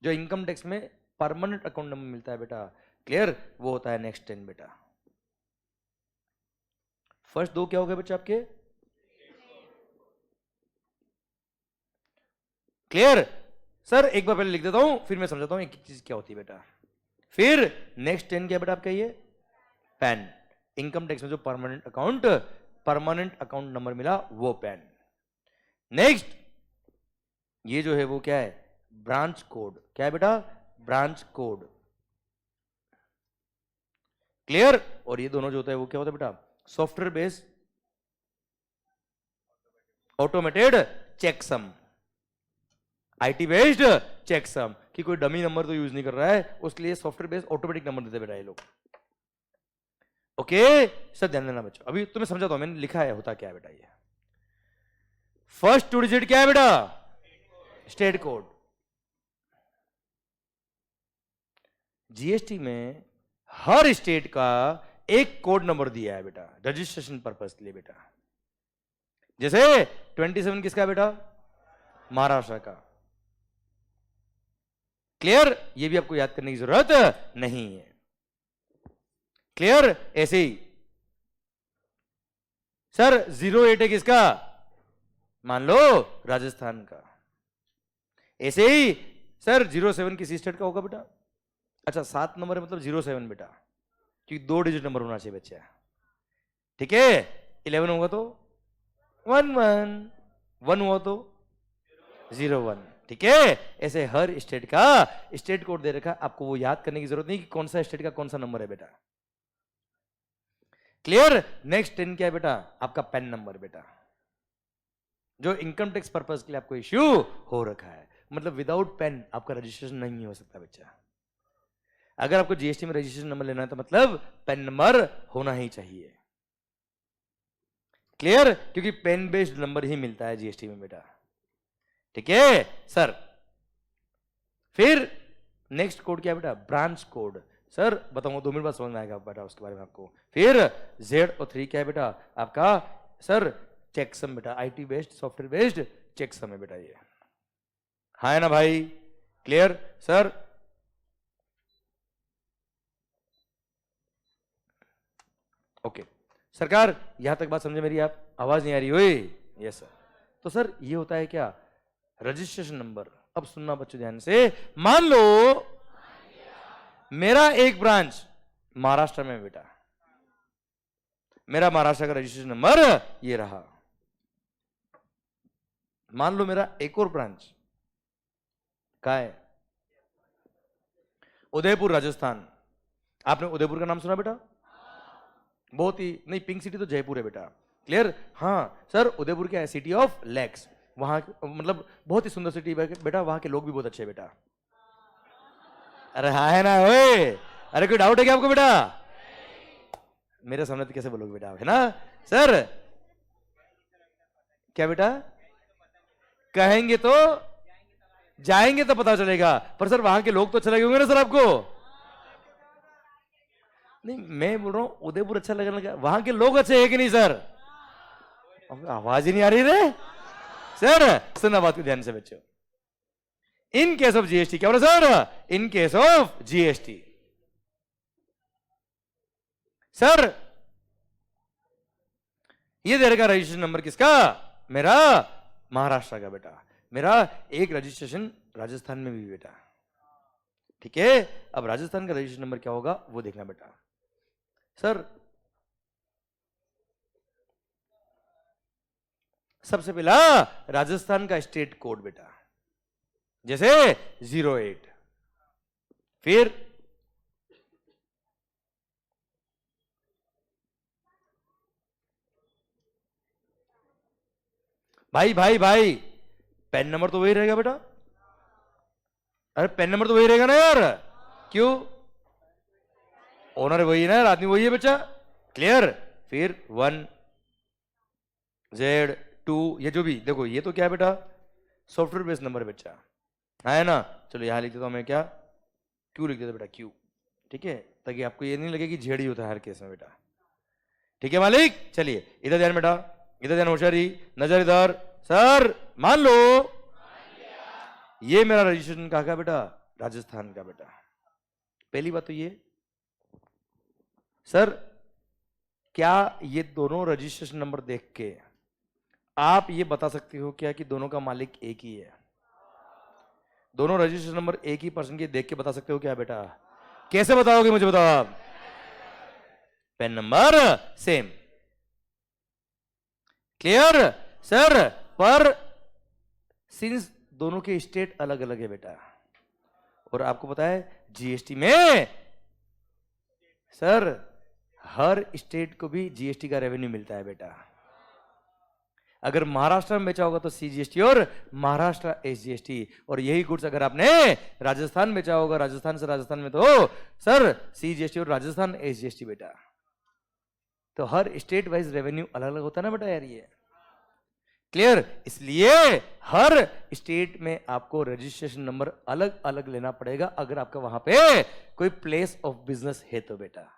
जो इनकम टैक्स में परमानेंट अकाउंट नंबर मिलता है बेटा, क्लियर, वो होता है नेक्स्ट 10 बेटा। फर्स्ट 2 क्या हो गए बच्चे आपके? क्लियर। सर एक बार पहले लिख देता हूं, फिर मैं समझाता हूं एक चीज क्या होती है बेटा। फिर नेक्स्ट 10 क्या बेटा आपका? ये पैन। इनकम टैक्स में जो परमानेंट अकाउंट नंबर मिला वो पैन। नेक्स्ट ये जो है वो क्या है? Branch code. क्या है बेटा? Branch code. क्लियर। और ये दोनों जो होता है वो क्या होता है बेटा? Software based automated checksum, IT based checksum. कि कोई डमी नंबर तो यूज नहीं कर रहा है, उसके लिए सॉफ्टवेयर बेस्ड ऑटोमेटिक नंबर देते बेटा ये लोग। ओके सर ध्यान देना बच्चों, अभी तुम्हें समझाता हूं, मैंने लिखा है होता क्या है बेटा। ये फर्स्ट 2 डिजिट क्या है बेटा? State code. जीएसटी में हर स्टेट का एक कोड नंबर दिया है बेटा रजिस्ट्रेशन पर्पस के लिए बेटा। जैसे 27 किसका है बेटा? महाराष्ट्र का। क्लियर, ये भी आपको याद करने की जरूरत नहीं है। क्लियर। ऐसे ही सर 08 है किसका? मान लो राजस्थान का। ऐसे ही सर 07 किसी स्टेट का होगा बेटा। अच्छा 7 नंबर है मतलब 07 बेटा, क्योंकि 2 डिजिट नंबर होना चाहिए बच्चा। ठीक है, 11 होगा तो 1 हुआ तो 01। ठीक है, ऐसे हर स्टेट का स्टेट कोड दे रखा, आपको वो याद करने की जरूरत नहीं कि कौन सा स्टेट का कौन सा नंबर है बेटा। क्लियर। नेक्स्ट 10 क्या है बेटा? आपका पैन नंबर बेटा, जो इनकम टैक्स पर्पस के लिए आपको इश्यू हो रखा है। मतलब विदाउट पैन आपका रजिस्ट्रेशन नहीं हो सकता बच्चा। अगर आपको जीएसटी में रजिस्ट्रेशन नंबर लेना है तो मतलब पैन नंबर होना ही चाहिए। क्लियर, क्योंकि पेन बेस्ड नंबर ही मिलता है जीएसटी में बेटा। ठीक है सर। फिर नेक्स्ट कोड क्या है बेटा? Branch code. सर बताऊंगा 2 मिनट बाद समझ में आएगा बेटा उसके बारे में आपको। फिर Z और 3 क्या है बेटा? आपका सर चेकसम बेटा, IT based software based checksum है बेटा ये। हाँ है ना भाई? Clear sir. ओके सरकार, यहां तक बात समझे मेरी? आप आवाज नहीं आ रही हुई? Yes sir. तो सर ये होता है क्या? Registration number. अब सुनना बच्चों ध्यान से, मान लो मेरा एक ब्रांच महाराष्ट्र में बेटा, मेरा महाराष्ट्र का रजिस्ट्रेशन नंबर ये रहा। मान लो मेरा एक और ब्रांच कहाँ है, उदयपुर राजस्थान। आपने उदयपुर का नाम सुना बेटा? बहुत ही नहीं, पिंक सिटी तो जयपुर है बेटा। क्लियर? हाँ सर, उदयपुर क्या है? City of lakes. वहां मतलब बहुत ही सुंदर सिटी बेटा, वहां के लोग भी बहुत अच्छे हैं बेटा। अरे हाँ है ना ओए, अरे कोई डाउट है क्या आपको बेटा? मेरे सामने तो कैसे बोलोगे बेटा, है ना सर? क्या बेटा? कहेंगे तो जाएंगे तो पता चलेगा, पर सर वहां के लोग तो अच्छे लगे होंगे ना सर आपको? नहीं मैं बोल रहा हूं उदयपुर अच्छा लगने लगा, वहां के लोग अच्छे हैं कि नहीं सर? आवाज ही नहीं आ रही रे सर। सुनना बात को ध्यान से बच्चों। इन केस ऑफ जीएसटी, क्या बोला sir? In case of GST sir, ये दे रखा रजिस्ट्रेशन नंबर किसका? मेरा महाराष्ट्र का बेटा। मेरा एक रजिस्ट्रेशन राजस्थान में भी बेटा, ठीक है? अब राजस्थान का रजिस्ट्रेशन नंबर क्या होगा वो देखना बेटा। सर सबसे पहला राजस्थान का स्टेट कोड बेटा, जैसे 08, फिर भाई भाई भाई पेन नंबर तो वही रहेगा बेटा। अरे पेन नंबर तो वही रहेगा ना यार, क्यों? ओनर वही है ना यार, आदमी वही है बच्चा। क्लियर? फिर 1Z2, ये जो भी देखो, ये तो क्या है बेटा? सॉफ्टवेयर बेस्ड नंबर बच्चा, है ना? चलो यहां लिख देता हूं मैं, क्या क्यू लिख देता बेटा, क्यू। ठीक है, ताकि आपको ये नहीं लगे कि झेड़ ही होता है हर केस में बेटा। ठीक है मालिक? चलिए इधर ध्यान बेटा, इधर ध्यान, होशियारी, नजर इधर। सर मान लो ये मेरा रजिस्ट्रेशन कहाँ का बेटा? राजस्थान का बेटा। पहली बात तो ये सर, क्या ये दोनों रजिस्ट्रेशन नंबर देख के आप ये बता सकते हो क्या कि दोनों का मालिक एक ही है? दोनों रजिस्ट्रेशन नंबर एक ही पर्सन के देख के बता सकते हो क्या बेटा? कैसे बताओगे मुझे बताओ आप? PAN number same. Clear sir? पर सिंस दोनों के स्टेट अलग अलग है बेटा, और आपको पता है जीएसटी में सर हर स्टेट को भी जीएसटी का रेवेन्यू मिलता है बेटा। अगर महाराष्ट्र में बेचा होगा तो सीजीएसटी और महाराष्ट्र एसजीएसटी, और यही गुड्स अगर आपने राजस्थान बेचा होगा, राजस्थान से राजस्थान में, तो सर सीजीएसटी और राजस्थान एसजीएसटी बेटा। तो हर स्टेट वाइज रेवेन्यू अलग अलग होता है ना बेटा यार ये। क्लियर? इसलिए हर स्टेट में आपको रजिस्ट्रेशन नंबर अलग अलग लेना पड़ेगा अगर आपका वहां पे कोई प्लेस ऑफ बिजनेस है तो बेटा।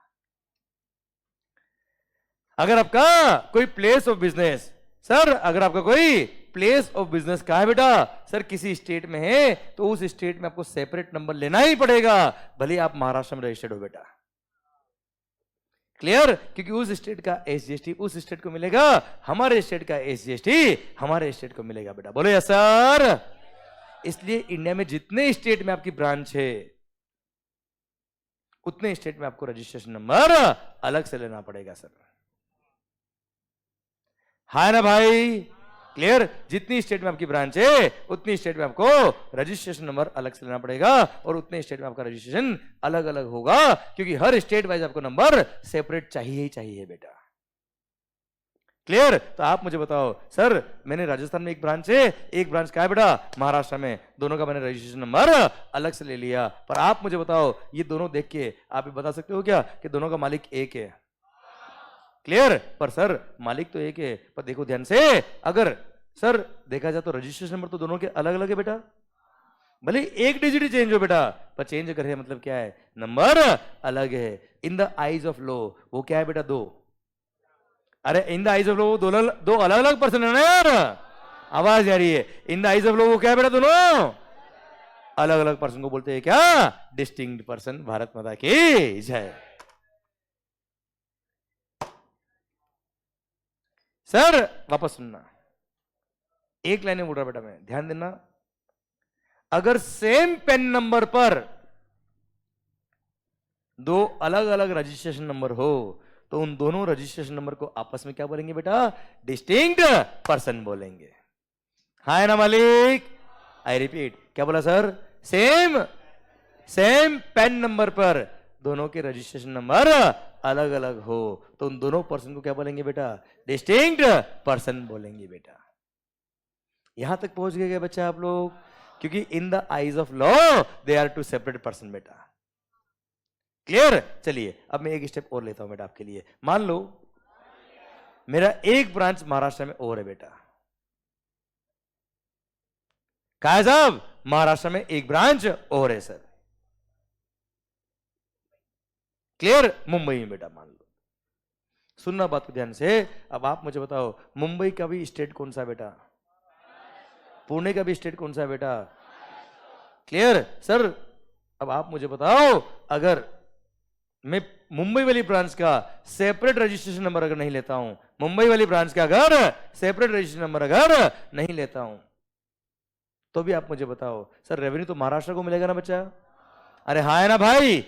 अगर आपका कोई प्लेस ऑफ बिजनेस, सर अगर आपका कोई प्लेस ऑफ बिजनेस कहां है बेटा? सर किसी स्टेट में है तो उस स्टेट में आपको सेपरेट नंबर लेना ही पड़ेगा, भले आप महाराष्ट्र में रजिस्टर्ड हो बेटा। क्लियर? क्योंकि उस स्टेट का एसजीएसटी उस स्टेट को मिलेगा, हमारे स्टेट का एसजीएसटी हमारे स्टेट को मिलेगा बेटा। बोलो यस सर। इसलिए इंडिया में जितने स्टेट में आपकी ब्रांच है उतने स्टेट में आपको रजिस्ट्रेशन नंबर अलग से लेना पड़ेगा सर। है ना भाई? क्लियर? जितनी स्टेट में आपकी ब्रांच है उतनी स्टेट में आपको रजिस्ट्रेशन नंबर अलग से लेना पड़ेगा, और उतने स्टेट में आपका रजिस्ट्रेशन अलग अलग होगा, क्योंकि हर स्टेट वाइज आपको नंबर सेपरेट चाहिए ही चाहिए बेटा। क्लियर? तो आप मुझे बताओ सर, मैंने राजस्थान में एक ब्रांच है, एक ब्रांच क्या है बेटा? महाराष्ट्र में, दोनों का मैंने रजिस्ट्रेशन नंबर अलग से ले लिया, पर आप मुझे बताओ ये दोनों देख के आप बता सकते हो क्या कि दोनों का मालिक एक है? क्लियर? पर सर मालिक तो एक है, पर देखो ध्यान से, अगर सर देखा जाए तो रजिस्ट्रेशन नंबर तो दोनों के अलग अलग है बेटा, भले एक डिजिट ही चेंज हो बेटा, पर चेंज अगर है मतलब क्या है? नंबर अलग है। इन द आईज ऑफ लॉ वो क्या है बेटा? दो। अरे इन द आईज ऑफ लॉ वो दो अलग अलग पर्सन है ना यार। आवाज आ रही है? इन द आईज ऑफ लॉ वो क्या है बेटा? दोनों अलग अलग पर्सन को बोलते हैं क्या? Distinct person. भारत माता की जय। सर वापस सुनना, एक लाइन में बोल रहा बेटा मैं, ध्यान देना। अगर सेम पेन नंबर पर दो अलग अलग रजिस्ट्रेशन नंबर हो तो उन दोनों रजिस्ट्रेशन नंबर को आपस में क्या बोलेंगे बेटा? डिस्टिंक्ट पर्सन बोलेंगे। हाँ है ना मालिक? आई रिपीट, क्या बोला sir? Same same PAN number पर दोनों के रजिस्ट्रेशन नंबर अलग अलग हो तो उन दोनों पर्सन को क्या बोलेंगे बेटा? डिस्टिंक्ट पर्सन बोलेंगे बेटा। यहां तक पहुंच गए क्या बच्चा आप लोग? क्योंकि in the eyes of law they are two separate person बेटा। क्लियर? चलिए अब मैं एक स्टेप और लेता हूं बेटा आपके लिए। मान लो मेरा एक ब्रांच महाराष्ट्र में और है बेटा। कहा है साहब? महाराष्ट्र में एक ब्रांच और है सर। क्लियर? मुंबई में बेटा मान लो। सुनना बात को ध्यान से। अब आप मुझे बताओ मुंबई का भी स्टेट कौन सा बेटा? पुणे का भी स्टेट कौन सा है बेटा? Clear sir? अब आप मुझे बताओ अगर मैं मुंबई वाली ब्रांच का सेपरेट रजिस्ट्रेशन नंबर अगर नहीं लेता हूं, मुंबई वाली ब्रांच का अगर सेपरेट रजिस्ट्रेशन नंबर अगर नहीं लेता हूं, तो भी आप मुझे बताओ सर रेवेन्यू तो महाराष्ट्र को मिलेगा ना बच्चा? अरे हाँ है ना भाई?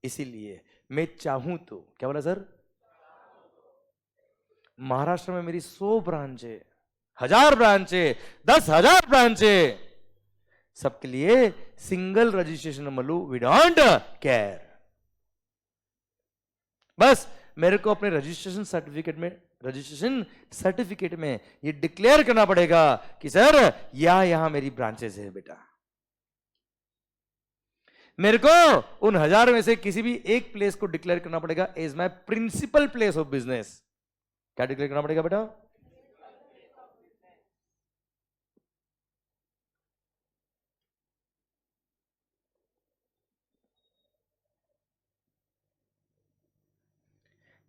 इसीलिए मैं चाहूं तो, क्या बोला सर? महाराष्ट्र में मेरी 100 ब्रांच है, 1000 ब्रांच है, 10,000 ब्रांच है, सबके लिए सिंगल रजिस्ट्रेशन नंबर लू। We don't care. बस मेरे को अपने रजिस्ट्रेशन सर्टिफिकेट में ये डिक्लेयर करना पड़ेगा कि सर यहां मेरी ब्रांचेस है बेटा। मेरे को उन 1000 में से किसी भी एक प्लेस को डिक्लेयर करना पड़ेगा as my principal place of business. क्या डिक्लेयर करना पड़ेगा बेटा?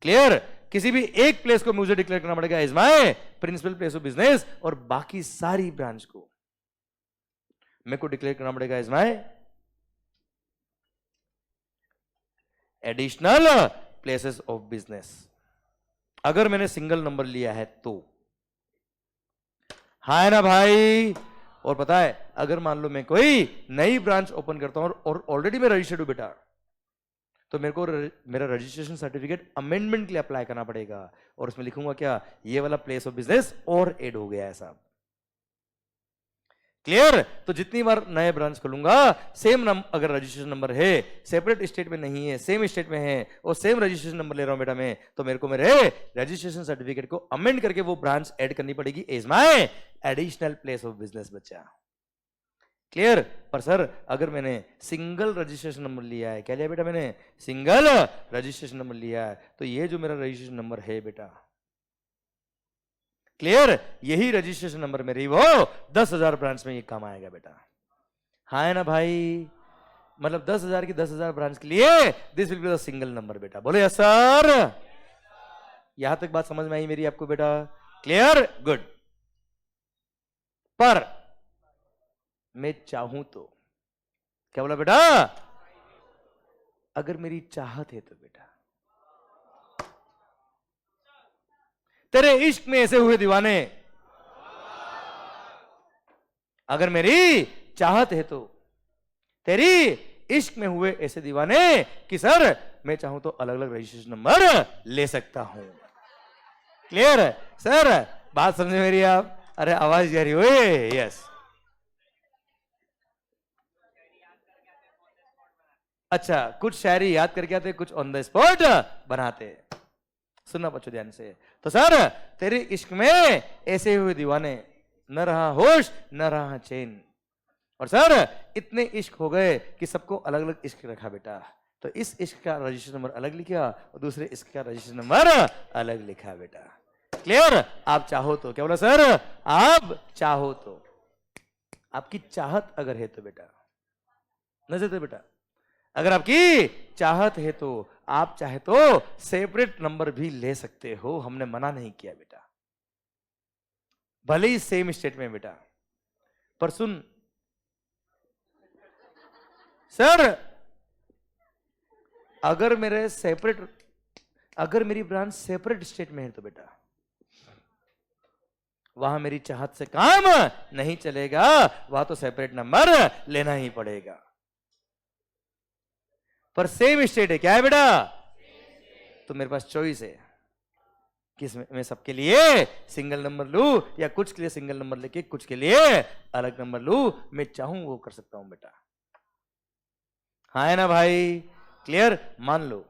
क्लियर? किसी भी एक प्लेस को मुझे डिक्लेयर करना पड़ेगा as my principal place of business, और बाकी सारी ब्रांच को मेरे को डिक्लेयर करना पड़ेगा as my additional places of business. अगर मैंने सिंगल नंबर लिया है तो। हाँ है ना भाई? और पता है अगर मान लो मैं कोई नई ब्रांच ओपन करता हूं और ऑलरेडी मैं रजिस्टर्ड हूं बेटा, तो मेरे को मेरा रजिस्ट्रेशन सर्टिफिकेट अमेंडमेंट के लिए अप्लाई करना पड़ेगा, और उसमें लिखूंगा क्या? ये वाला प्लेस ऑफ बिजनेस और ऐड हो गया है साहब। क्लियर? तो जितनी बार नए ब्रांच खोलूंगा, सेम अगर रजिस्ट्रेशन नंबर है, सेपरेट स्टेट में नहीं है, सेम स्टेट में है, और सेम रजिस्ट्रेशन नंबर ले रहा हूं बेटा मैं, तो मेरे को मेरे रजिस्ट्रेशन सर्टिफिकेट को अमेंड करके वो ब्रांच ऐड करनी पड़ेगी as my additional place of business बच्चा। क्लियर? पर सर अगर मैंने सिंगल रजिस्ट्रेशन नंबर लिया है, क्या लिया बेटा मैंने? सिंगल रजिस्ट्रेशन नंबर लिया है, तो ये जो मेरा रजिस्ट्रेशन नंबर है बेटा, क्लियर? यही रजिस्ट्रेशन नंबर मेरी वो 10,000 ब्रांच में ये काम आएगा बेटा। हाँ है ना भाई? मतलब 10,000 की 10,000 ब्रांच के लिए this will be the single number बेटा। बोले यस सर? यहां तक बात समझ में आई मेरी आपको बेटा? क्लियर? गुड। पर मैं चाहूं तो, क्या बोला बेटा? अगर मेरी चाहत है तो बेटा, तेरे इश्क में ऐसे हुए दीवाने, अगर मेरी चाहत है तो तेरी इश्क में हुए ऐसे दीवाने कि सर मैं चाहूं तो अलग अलग रजिस्ट्रेशन नंबर ले सकता हूं। क्लियर है सर? बात समझे मेरी आप? अरे आवाज जा रही हुई? यस। अच्छा, कुछ शायरी याद करके आते, कुछ ऑन द स्पॉट बनाते। सुनना बच्चों ध्यान से। तो सर तेरे इश्क में ऐसे हुए दीवाने, न रहा होश न रहा चैन, और सर इतने इश्क हो गए कि सबको अलग अलग इश्क रखा बेटा। तो इस इश्क का रजिस्ट्रेशन नंबर अलग लिखा और दूसरे इश्क का रजिस्ट्रेशन नंबर अलग लिखा बेटा। क्लियर? आप चाहो तो, क्या बोला सर? आप चाहो तो, आपकी चाहत अगर है तो बेटा, नजर तो बेटा, अगर आपकी चाहत है तो आप चाहे तो सेपरेट नंबर भी ले सकते हो, हमने मना नहीं किया बेटा, भले ही सेम स्टेट में बेटा। पर सुन सर, अगर मेरी ब्रांच सेपरेट स्टेट में है तो बेटा वहां मेरी चाहत से काम नहीं चलेगा, वहां तो सेपरेट नंबर लेना ही पड़ेगा। पर सेम स्टेट है, क्या है बेटा? तो मेरे पास चॉइस है, किस मैं सबके लिए सिंगल नंबर लू या कुछ के लिए सिंगल नंबर लेके कुछ के लिए अलग नंबर लू, मैं चाहूं वो कर सकता हूं बेटा। हाँ है ना भाई? क्लियर? मान लो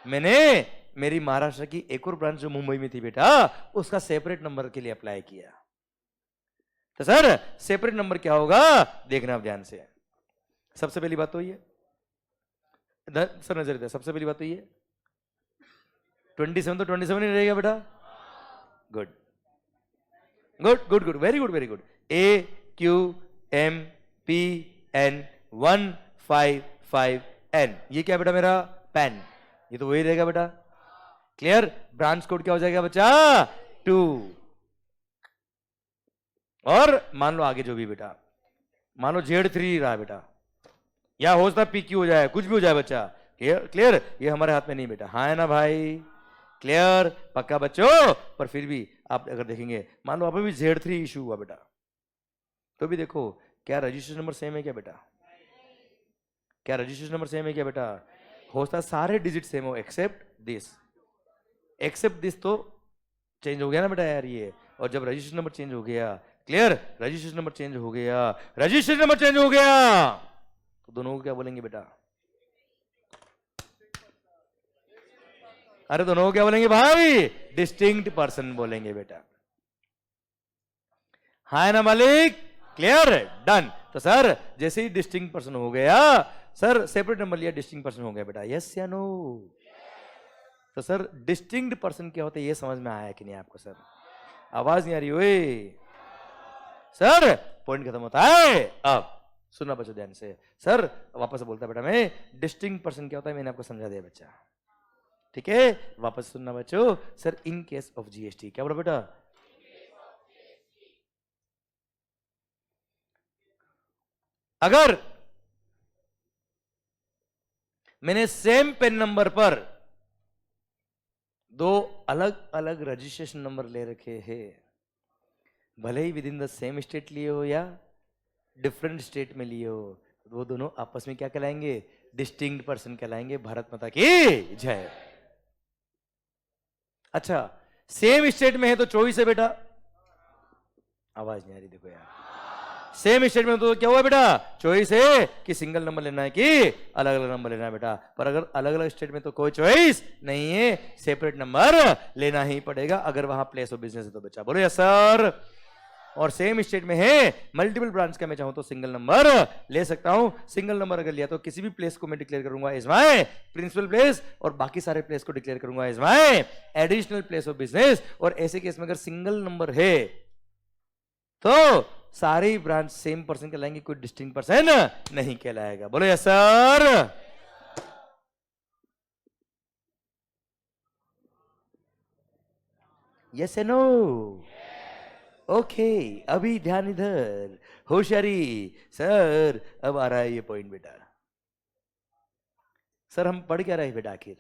मैंने मेरी महाराष्ट्र की एक और ब्रांच जो मुंबई में थी बेटा, उसका सेपरेट नंबर के लिए अप्लाई किया। तो सर सेपरेट नंबर क्या होगा देखना आप ध्यान से। सबसे पहली बात तो ये सर नजर दे, सबसे पहली बात तो ये 27 तो 27 ही रहेगा बेटा। Good good good good, very good very good. AQMPN 155N, ये क्या बेटा मेरा पेन, ये तो वही रहेगा बेटा। क्लियर? ब्रांच कोड क्या हो जाएगा बच्चा? 2। और मान लो आगे जो भी बेटा, मान लो Z3 रहा बेटा, या हो सकता PQ हो जाए, कुछ भी हो जाए बच्चा। क्लियर? ये हमारे हाथ में नहीं बेटा। हाँ है ना भाई? क्लियर? पक्का बच्चों? पर फिर भी आप अगर देखेंगे, मान लो आप भी Z3 इशू हुआ बेटा, तो भी देखो क्या रजिस्ट्रेशन नंबर सेम है क्या बेटा? क्या रजिस्ट्रेशन नंबर सेम है क्या बेटा? हो सकता है सारे डिजिट सेम हो एक्सेप्ट दिस तो चेंज हो गया ना बेटा यार ये। और जब रजिस्ट्रेशन नंबर चेंज हो गया, क्लियर? रजिस्ट्रेशन नंबर चेंज हो गया, रजिस्ट्रेशन नंबर चेंज हो गया, तो दोनों को क्या बोलेंगे बेटा? अरे दोनों को क्या बोलेंगे भाई? डिस्टिंक्ट पर्सन बोलेंगे बेटा। हाँ ना मालिक? क्लियर? डन। तो सर जैसे ही डिस्टिंक्ट पर्सन हो गया, सर सेपरेट नंबर लिया, डिस्टिंक्ट पर्सन हो गया बेटा। यस या नो? तो सर डिस्टिंक्ट पर्सन क्या होता है ये समझ में आया कि नहीं आपको? सर आवाज नहीं आ रही हुई सर? पॉइंट खत्म होता है। अब सुनना बच्चों ध्यान से। सर वापस बोलता बेटा मैं, डिस्टिंक्ट पर्सन क्या होता है मैंने आपको समझा दिया बच्चा, ठीक है? वापस सुनना बच्चों। Sir in case of GST क्या बोला बेटा? अगर मैंने सेम पेन नंबर पर दो अलग अलग रजिस्ट्रेशन नंबर ले रखे हैं, भले ही within the same state लिए हो या डिफरेंट स्टेट में लिए हो, वो दोनों आपस में क्या कहलाएंगे? डिस्टिंक्ट पर्सन कहलाएंगे। भारत माता की जय। अच्छा सेम स्टेट में है तो चॉइस है बेटा। आवाज नहीं आ रही देखो यार। सेम स्टेट में तो क्या हुआ बेटा? चॉइस है कि सिंगल नंबर लेना है कि अलग अलग नंबर लेना है बेटा। पर अगर अलग अलग स्टेट में तो कोई चॉइस नहीं है, सेपरेट नंबर लेना ही पड़ेगा अगर वहां प्लेस ऑफ बिजनेस है तो बच्चा। बोलो यस सर। और सेम स्टेट में है, मल्टीपल ब्रांच का मैं चाहूं तो सिंगल नंबर ले सकता हूं। सिंगल नंबर अगर लिया तो किसी भी प्लेस को मैं डिक्लेयर करूंगा एज माय प्रिंसिपल प्लेस, और बाकी सारे प्लेस को डिक्लेयर करूंगा as my additional place of business. और ऐसे केस में अगर सिंगल नंबर है तो सारी ब्रांच सेम पर्सन कहलाएंगे, कोई डिस्टिंक्ट पर्सन नहीं कहलाएगा। बोलो yes sir. Yes no? Okay अभी ध्यान इधर, होशियारी। सर अब आ रहा है ये पॉइंट बेटा। सर हम पढ़ क्या रहे बेटा आखिर?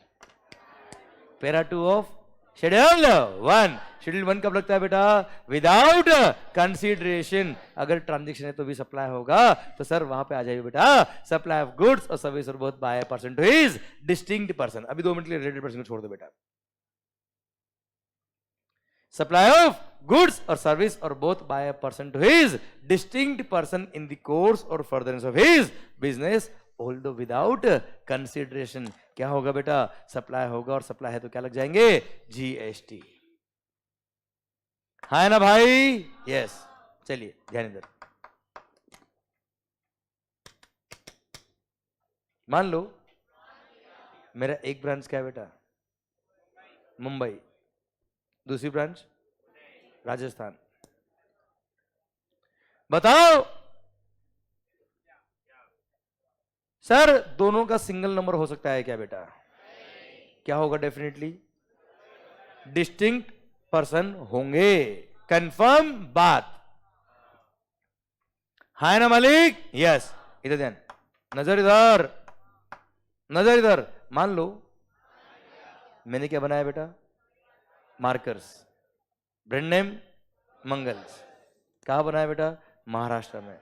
Para 2 of schedule 1। शेड्यूल 1 कब लगता है बेटा? Without consideration. अगर ट्रांजेक्शन है तो भी सप्लाई होगा, तो सर वहां पे आ जाइए बेटा, supply of goods or service or both by a person to his distinct person. अभी 2 मिनट के लिए रिलेटेड पर्सन को छोड़ दो बेटा। Supply of goods or service or both by a person to his distinct person in the course or furtherance of his business although without consideration. क्या होगा बेटा? सप्लाई होगा, और सप्लाई है तो क्या लग जाएंगे? GST। है ना भाई? यस। चलिए ध्यान इधर। मान लो मेरा एक ब्रांच क्या है बेटा? मुंबई। दूसरी ब्रांच राजस्थान। बताओ सर दोनों का सिंगल नंबर हो सकता है क्या बेटा? क्या होगा? डेफिनेटली डिस्टिंक्ट पर्सन होंगे। कंफर्म बात है ना मालिक? यस। इधर ध्यान, नजर इधर, नजर इधर। मान लो मैंने क्या बनाया बेटा? Markers, brand name Mangal's. कहां बनाया बेटा? महाराष्ट्र में।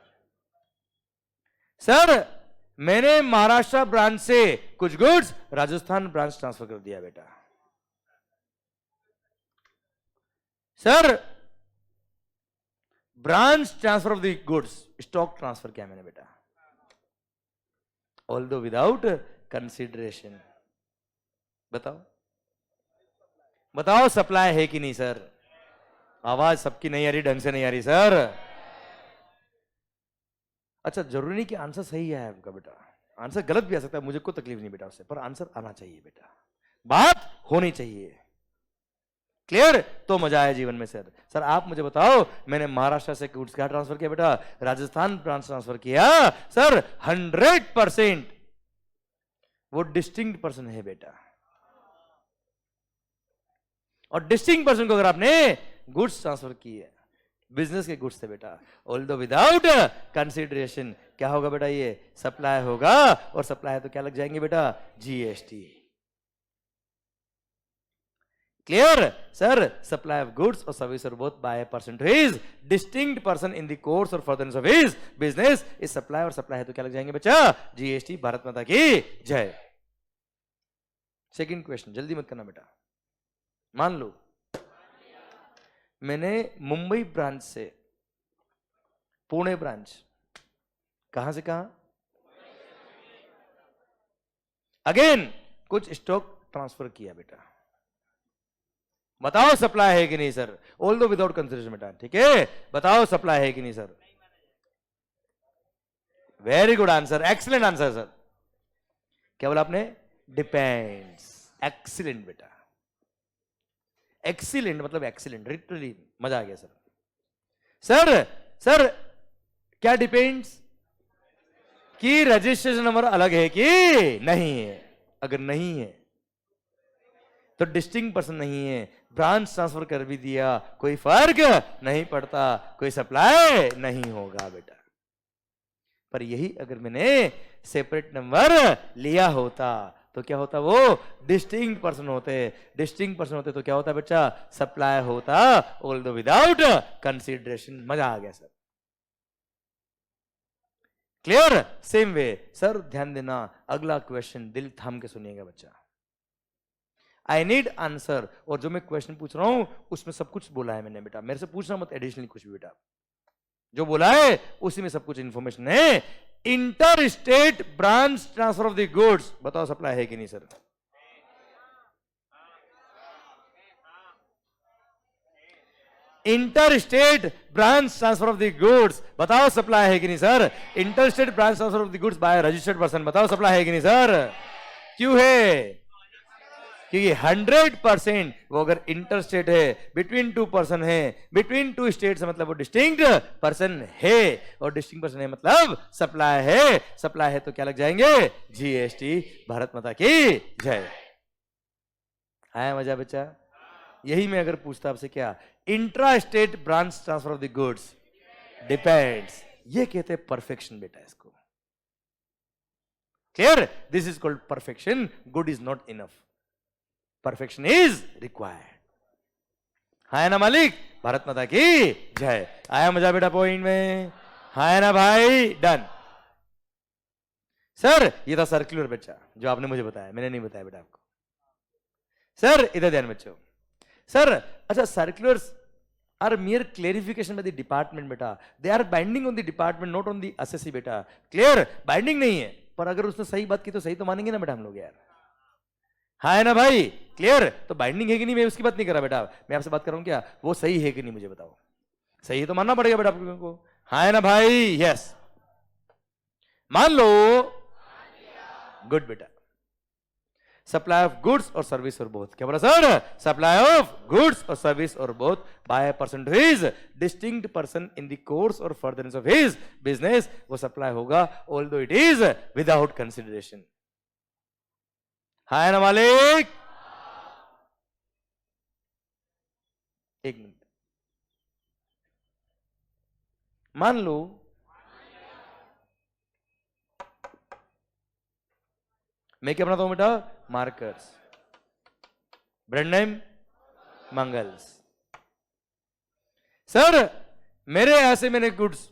सर मैंने महाराष्ट्र ब्रांच से कुछ गुड्स राजस्थान ब्रांच ट्रांसफर कर दिया बेटा। Sir branch transfer of the goods, stock transfer किया मैंने बेटा, ऑल्दो विदाउट कंसिडरेशन। बताओ बताओ सप्लाई है कि नहीं सर? आवाज सबकी नहीं आ रही, ढंग से नहीं आ रही सर। अच्छा, जरूरी नहीं कि आंसर सही है आपका बेटा, आंसर गलत भी आ सकता है, मुझे कोई तकलीफ नहीं बेटा उससे, पर आंसर आना चाहिए बेटा, बात होनी चाहिए। क्लियर? तो मजा आया जीवन में सर। सर आप मुझे बताओ, मैंने महाराष्ट्र से गुड्स क्या ट्रांसफर किया बेटा? राजस्थान ब्रांच ट्रांसफर किया सर। 100% वो डिस्टिंक्ट पर्सन है बेटा, और डिस्टिंक्ट पर्सन को अगर आपने गुड्स ट्रांसफर किए, बिजनेस के गुड्स थे बेटा, ऑल्दो विदाउट कंसिडरेशन, क्या होगा बेटा? ये सप्लाई होगा, और सप्लाई तो क्या लग जाएंगे बेटा? GST. Clear sir? Supply of goods or service or both by a person to his distinct person in the course or furtherance of his business is supply, और सप्लाई है तो क्या लग जाएंगे बच्चा? जीएसटी। भारत माता की जय। सेकंड क्वेश्चन, जल्दी मत करना बेटा। मान लो मैंने मुंबई ब्रांच से पुणे ब्रांच, कहां से कहां? अगेन कुछ स्टॉक ट्रांसफर किया बेटा, बताओ सप्लाई है कि नहीं सर? ऑल्दो विदाउट कंसिडरेशन बेटा, ठीक है? बताओ सप्लाई है कि नहीं sir? Very good answer, excellent answer sir. क्या बोला आपने? डिपेंड्स। एक्सीलेंट बेटा, एक्सीलेंट मतलब एक्सीलेंट, लिटरली मजा आ गया सर। सर सर क्या डिपेंड्स? कि रजिस्ट्रेशन नंबर अलग है कि नहीं है? अगर नहीं है तो डिस्टिंक्ट पर्सन नहीं है, ब्रांच ट्रांसफर कर भी दिया कोई फर्क नहीं पड़ता, कोई सप्लाई नहीं होगा बेटा। पर यही अगर मैंने सेपरेट नंबर लिया होता तो क्या होता? वो डिस्टिंक्ट पर्सन होते, डिस्टिंक्ट पर्सन होते तो क्या होता बच्चा? सप्लाई होता, ऑल्दो विदाउट कंसिडरेशन। मजा आ गया sir. Clear? Same way sir, ध्यान देना, अगला क्वेश्चन दिल थाम के सुनिएगा बच्चा, आई नीड आंसर। और जो मैं क्वेश्चन पूछ रहा हूं उसमें सब कुछ बोला है मैंने बेटा, मेरे से पूछना मत एडिशनली कुछ भी बेटा, जो बोला है उसी में सब कुछ इंफॉर्मेशन है। Inter state branch transfer of the goods, बताओ सप्लाई है कि नहीं sir? Inter state branch transfer of the goods, बताओ सप्लाई है कि नहीं sir? Inter state branch transfer of the goods by registered person, बताओ सप्लाई है कि नहीं सर? क्यों है? क्योंकि 100% वो अगर इंटर स्टेट है, बिटवीन टू पर्सन है, बिटवीन टू स्टेट्स मतलब वो डिस्टिंक्ट पर्सन है, और डिस्टिंक्ट पर्सन है मतलब सप्लाई है, सप्लाई है तो क्या लग जाएंगे? जीएसटी। भारत माता की जय। आया मजा बच्चा? यही मैं अगर पूछता आपसे, क्या intra state branch transfer of the goods depends, ये कहते हैं परफेक्शन बेटा इसको। Clear? This is called perfection, good is not enough, perfection is required. है ना मालिक? भारत माता की जय। आया मजा बेटा पॉइंट में? है ना भाई? डन। सर ये था सर्कुलर बच्चा जो आपने मुझे बताया, मैंने नहीं बताया बेटा आपको। सर इधर ध्यान बच्चों। सर अच्छा, circulars are mere clarification by the department बेटा, they are binding on the department not on the assessee बेटा। क्लियर? बाइंडिंग नहीं है, पर अगर उसने सही बात की तो सही तो मानेंगे ना बेटा हम लोग यार। हाँ है ना भाई? क्लियर? तो बाइंडिंग है कि नहीं मैं उसकी बात नहीं कर रहा बेटा, मैं आपसे बात कर रहा हूं क्या वो सही है कि नहीं, मुझे बताओ। सही है तो मानना पड़ेगा बेटा आप लोगों को। हाँ है ना भाई? यस। मान लो, गुड बेटा। Supply of goods or service or both, क्या बोला sir? Supply of goods or service or both by a person to his distinct person in the course or furtherance of his business, वो supply होगा although it is without consideration. है ना मालिक? एक minute, मान लो मैं क्या बनाता हूं बेटा? Markers, brand name Mangal's. Sir मेरे यहां से मैंने गुड्स,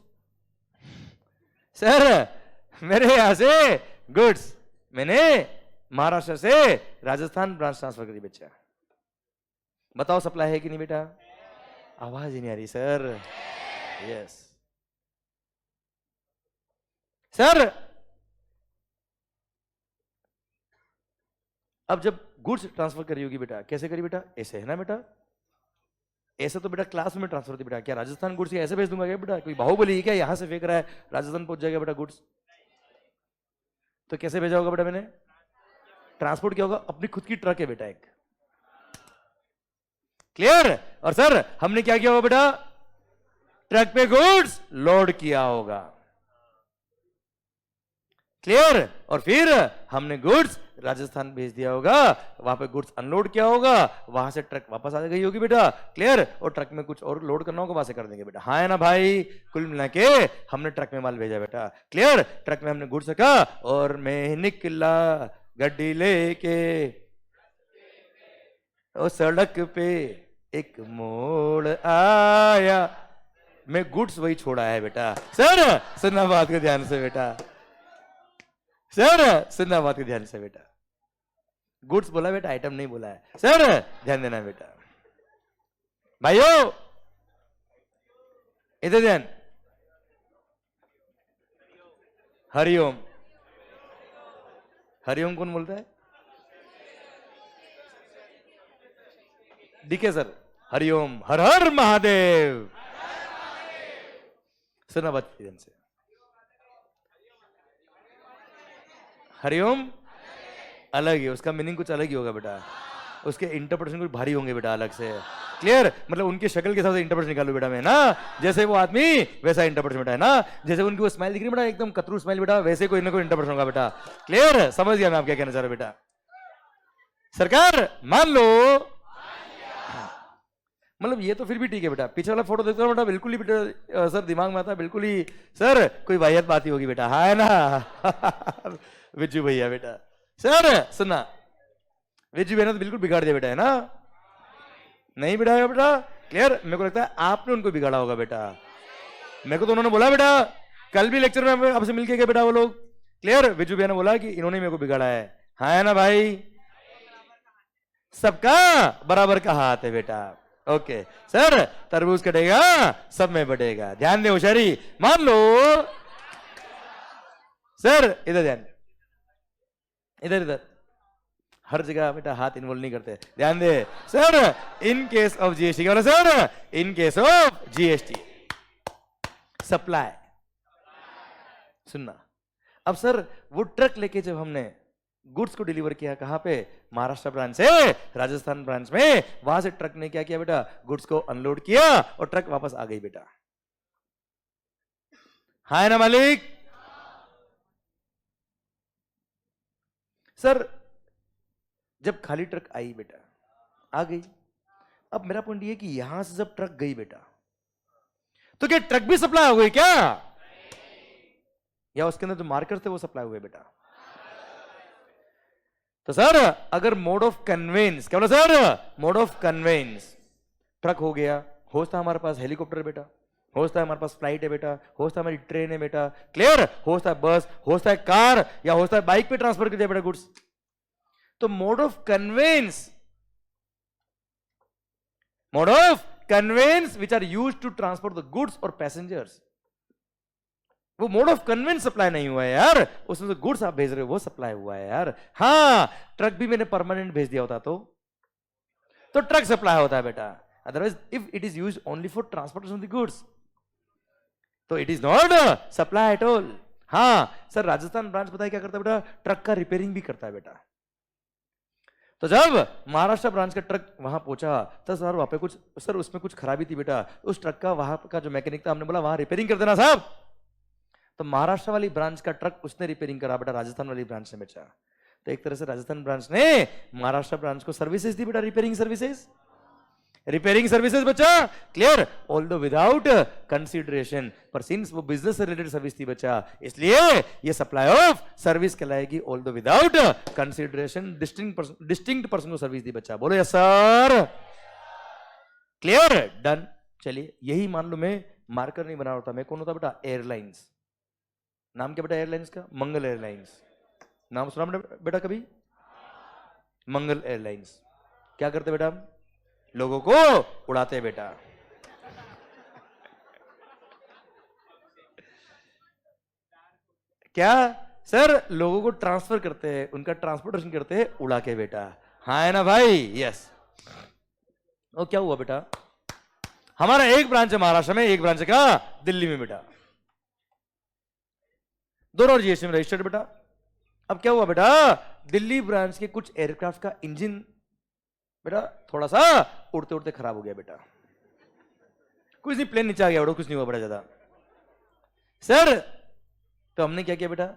सर मेरे यहां से गुड्स मैंने महाराष्ट्र से राजस्थान ब्रांच ट्रांसफर करी बच्चा, बताओ सप्लाई है कि नहीं बेटा? आवाज ही नहीं आ रही सर। Yes sir. अब जब गुड्स ट्रांसफर करी होगी बेटा, कैसे करी बेटा? ऐसे है ना बेटा? ऐसे तो बेटा क्लास में ट्रांसफर होती बेटा। क्या राजस्थान गुड्स ऐसे भेज दूंगा क्या बेटा? कोई बाहुबली क्या यहां से फेंक रहा है राजस्थान पहुंच जाएगा बेटा गुड्स? तो कैसे भेजा होगा बेटा मैंने? ट्रांसपोर्ट क्या होगा? अपनी खुद की ट्रक है बेटा एक। क्लियर? और सर हमने क्या किया होगा बेटा? ट्रक पे गुड्स लोड किया होगा। क्लियर? और फिर हमने गुड्स राजस्थान भेज दिया होगा, वहां पे गुड्स अनलोड किया होगा, वहां से ट्रक वापस आ गई होगी बेटा। क्लियर? और ट्रक में कुछ और लोड करना होगा, वहां से कर देंगे बेटा। हाँ है ना भाई? कुल मिला के हमने ट्रक में माल भेजा बेटा। क्लियर? ट्रक में हमने गुड्स रखा और मैं निकला गड्डी लेके, और सड़क पे एक मोड़ आया, मैं गुड्स वही छोड़ा है बेटा। सर सुनना बात को ध्यान से बेटा, सर सुनना बात को ध्यान से बेटा। गुड्स बोला बेटा, आइटम नहीं बोला है। सर ध्यान देना बेटा। भाइयों इधर ध्यान। हरिओम। हरिओम कौन बोलता है? DK sir. हरिओम, हर हर महादेव। सुना बात ध्यान से। हरिओम अलग ही, उसका मीनिंग कुछ अलग ही होगा बेटा, उसके इंटरप्रिटेशन कुछ भारी होंगे बेटा अलग से। क्लियर? मतलब उनकी शक्ल के हिसाब से इंटरप्रिटेशन निकालो बेटा मैं ना, जैसे वो आदमी वैसा इंटरप्रिटेशन बेटा है ना। जैसे उनकी वो स्माइल दिख रही है बेटा, एकदम कतरू स्माइल बेटा, वैसे कोई ना कोई इंटरप्रिटेशन होगा बेटा। क्लियर? समझ गया मैं आप क्या कहना चाह रहा हूं बेटा। सरकार मान लो, मतलब ये तो फिर भी ठीक है बेटा। पीछे वाला फोटो देखते हो बेटा, बिल्कुल ही बेटा सर दिमाग में आता है बिल्कुल ही, सर कोई वाहियात बात ही होगी बेटा। हाँ है ना? विजू भैया बेटा। सर सुनना, विजू भैया ने तो बिल्कुल बिगाड़ दिया बेटा, है ना? नहीं बिगाड़ा बेटा। क्लियर? मेरे को लगता है आपने उनको बिगाड़ा होगा बेटा। मेरे को तो उन्होंने बोला बेटा, कल भी लेक्चर में आपसे मिलके गए बेटा वो लोग। क्लियर? विजू भैया ने बोला कि इन्होंने मेरे को बिगाड़ा है। हाँ है ना भाई? सबका बराबर का हाथ है बेटा। ओके सर, तरबूज कटेगा सब में बढ़ेगा। ध्यान दे होशियारी। मान लो सर, इधर ध्यान, इधर इधर, हर जगह बेटा हाथ इन्वॉल्व नहीं करते। ध्यान दे sir. In case of GST, क्या बोला sir? In case of GST supply. सुनना, अब सर वो ट्रक लेके जब हमने गुड्स को डिलीवर किया, कहां पे? महाराष्ट्र ब्रांच से राजस्थान ब्रांच में, वहां से ट्रक ने क्या किया बेटा? गुड्स को अनलोड किया और ट्रक वापस आ गई बेटा। हाँ है ना मालिक? सर जब खाली ट्रक आई बेटा, आ गई, अब मेरा पॉइंट ये कि यहां से जब ट्रक गई बेटा, तो क्या ट्रक भी सप्लाई हो गई क्या? या उसके अंदर जो मार्कर थे वो सप्लाई हुए बेटा? तो सर अगर मोड ऑफ कन्वेंस, क्या बोला सर? मोड ऑफ कन्वेंस, ट्रक हो गया, हो सकता हमारे पास हेलीकॉप्टर है बेटा, हो सकता है हमारे पास फ्लाइट है बेटा, हो सकता है हमारी ट्रेन है बेटा। क्लियर? हो सकता है बस, हो सकता है कार, या हो सकता है बाइक पे ट्रांसफर कर दिया बेटा गुड्स। तो mode of conveyance, mode of conveyance which are used to transport the goods or passengers, वो मोड ऑफ कन्वेंस सप्लाई नहीं हुआ है यार, उसमें जो गुड्स आप भेज रहे हो वो सप्लाई हुआ है यार। हाँ, ट्रक भी मैंने परमानेंट भेज दिया होता तो ट्रक सप्लाई होता है बेटा। Otherwise if it is used only for transportation of the goods, तो it is not supply at all. हाँ सर, राजस्थान ब्रांच पता है क्या करता है बेटा? ट्रक का रिपेयरिंग भी करता है बेटा। तो जब महाराष्ट्र ब्रांच का ट्रक वहां पहुंचा, तो सर वहां पे कुछ, सर उसमें कुछ खराबी थी बेटा, उस ट्रक का वहां का जो मैकेनिक था, हमने बोला वहां रिपेयरिंग कर देना साहब। तो महाराष्ट्र वाली ब्रांच का ट्रक उसने रिपेयरिंग करा बेटा, राजस्थान वाली ब्रांच ने बेचा। तो एक तरह से राजस्थान ब्रांच ने महाराष्ट्र ब्रांच को सर्विसेज दी बेटा, रिपेयरिंग सर्विसेज, रिपेयरिंग सर्विसेज बच्चा। क्लियर? ऑल दो विदाउट कंसीडरेशन, पर सिंस वो बिजनेस से रिलेटेड सर्विस थी बच्चा, इसलिए ये सप्लाई ऑफ सर्विस कहलाएगी ऑल दो विदाउट कंसीडरेशन। डिस्टिंक्ट पर्सन को सर्विस दी बच्चा। बोलो यस सर। क्लियर? डन। चलिए यही मान लो मैं मार्कर नहीं बना रहा था, मैं कौन होता बेटा? एयरलाइंस। नाम क्या बेटा एयरलाइंस का? मंगल एयरलाइंस। नाम सुना बेटा कभी? मंगल एयरलाइंस। क्या करते बेटा? लोगों को उड़ाते बेटा। क्या सर? लोगों को ट्रांसफर करते हैं, उनका ट्रांसपोर्टेशन करते हैं उड़ा के बेटा। हाँ है ना भाई? यस। और क्या हुआ बेटा? हमारा एक ब्रांच है महाराष्ट्र में, एक ब्रांच का दिल्ली में बेटा, दोनों जीएसटी में रजिस्टर्ड बेटा। अब क्या हुआ बेटा? दिल्ली ब्रांच के कुछ एयरक्राफ्ट का इंजन बेटा थोड़ा सा उड़ते उड़ते खराब हो गया बेटा। कुछ नहीं, प्लेन नीचे आ गया बेटा, कुछ नहीं हुआ बड़ा ज्यादा। सर तो हमने क्या किया बेटा?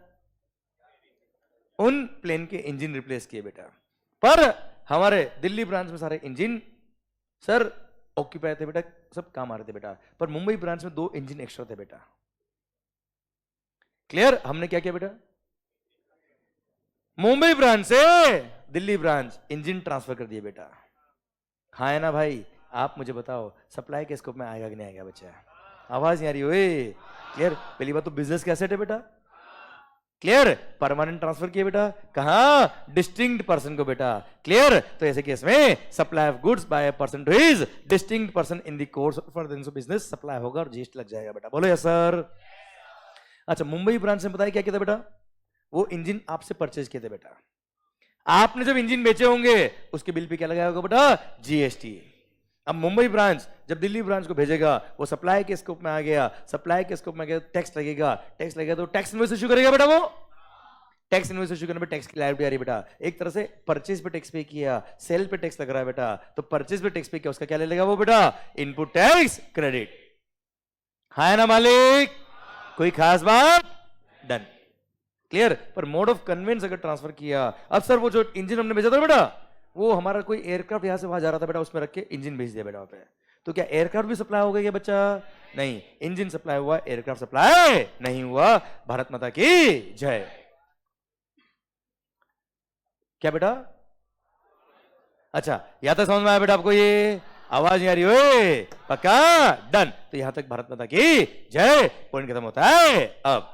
उन प्लेन के इंजन रिप्लेस किए बेटा। पर हमारे दिल्ली ब्रांच में सारे इंजन सर ऑक्यूपाई थे बेटा, सब काम आ रहे थे बेटा। पर मुंबई ब्रांच में 2 इंजन एक्स्ट्रा थे बेटा। क्लियर? हमने क्या किया बेटा? मुंबई ब्रांच से दिल्ली ब्रांच इंजन ट्रांसफर कर दिए बेटा। हाँ है ना भाई? आप मुझे बताओ सप्लाई के स्कोप में आएगा कि नहीं आएगा बच्चा? आवाज नहीं आ रही? ओए क्लियर? पहली बात तो बिजनेस का एसेट है बेटा। क्लियर? परमानेंट ट्रांसफर किए बेटा। कहां? डिस्टिंक्ट पर्सन को बेटा। क्लियर? तो ऐसे केस में supply of goods by a person to his distinct person in the course of business supply होगा और जीएसटी लग जाएगा बेटा। बोलो यस सर। अच्छा, मुंबई ब्रांच ने बताया क्या किया था बेटा? वो इंजन आपसे परचेज किए थे बेटा। आपने जब इंजन बेचे होंगे उसके बिल पे क्या लगाया होगा बेटा? जीएसटी। अब मुंबई ब्रांच जब दिल्ली ब्रांच को भेजेगा, वो सप्लाई के स्कोप में आ गया, सप्लाई के स्कोप में आ गया, टैक्स लगेगा, टैक्स लगेगा तो टैक्स इनवॉइस इशू करेगा बेटा। वो टैक्स इनवॉइस इशू करने पे टैक्स की लायबिलिटी आ रही बेटा। एक तरह से परचेज पे टैक्स पे किया, सेल पे टैक्स लग रहा है बेटा, तो परचेज पे टैक्स पे किया, उसका क्या ले लेगा वो बेटा? Input tax credit. है ना मालिक? कोई खास बात? डन। क्लियर? पर मोड ऑफ कन्वेंस अगर ट्रांसफर किया, अब सर वो जो इंजन हमने भेजा था बेटा, वो हमारा कोई एयरक्राफ्ट यहां से वहां जा रहा था बेटा, उसमें रख के इंजन भेज दिया बेटा वहां पे, तो क्या एयरक्राफ्ट भी सप्लाई हो गया बच्चा? नहीं, इंजन सप्लाई हुआ, एयरक्राफ्ट सप्लाई नहीं हुआ। भारत माता की जय। क्या बेटा? अच्छा, यहां तक समझ में आया बेटा आपको? ये आवाज नहीं आ रही? ओए पक्का? डन। तो यहां तक भारत माता की जय। पॉइंट खत्म होता है। अब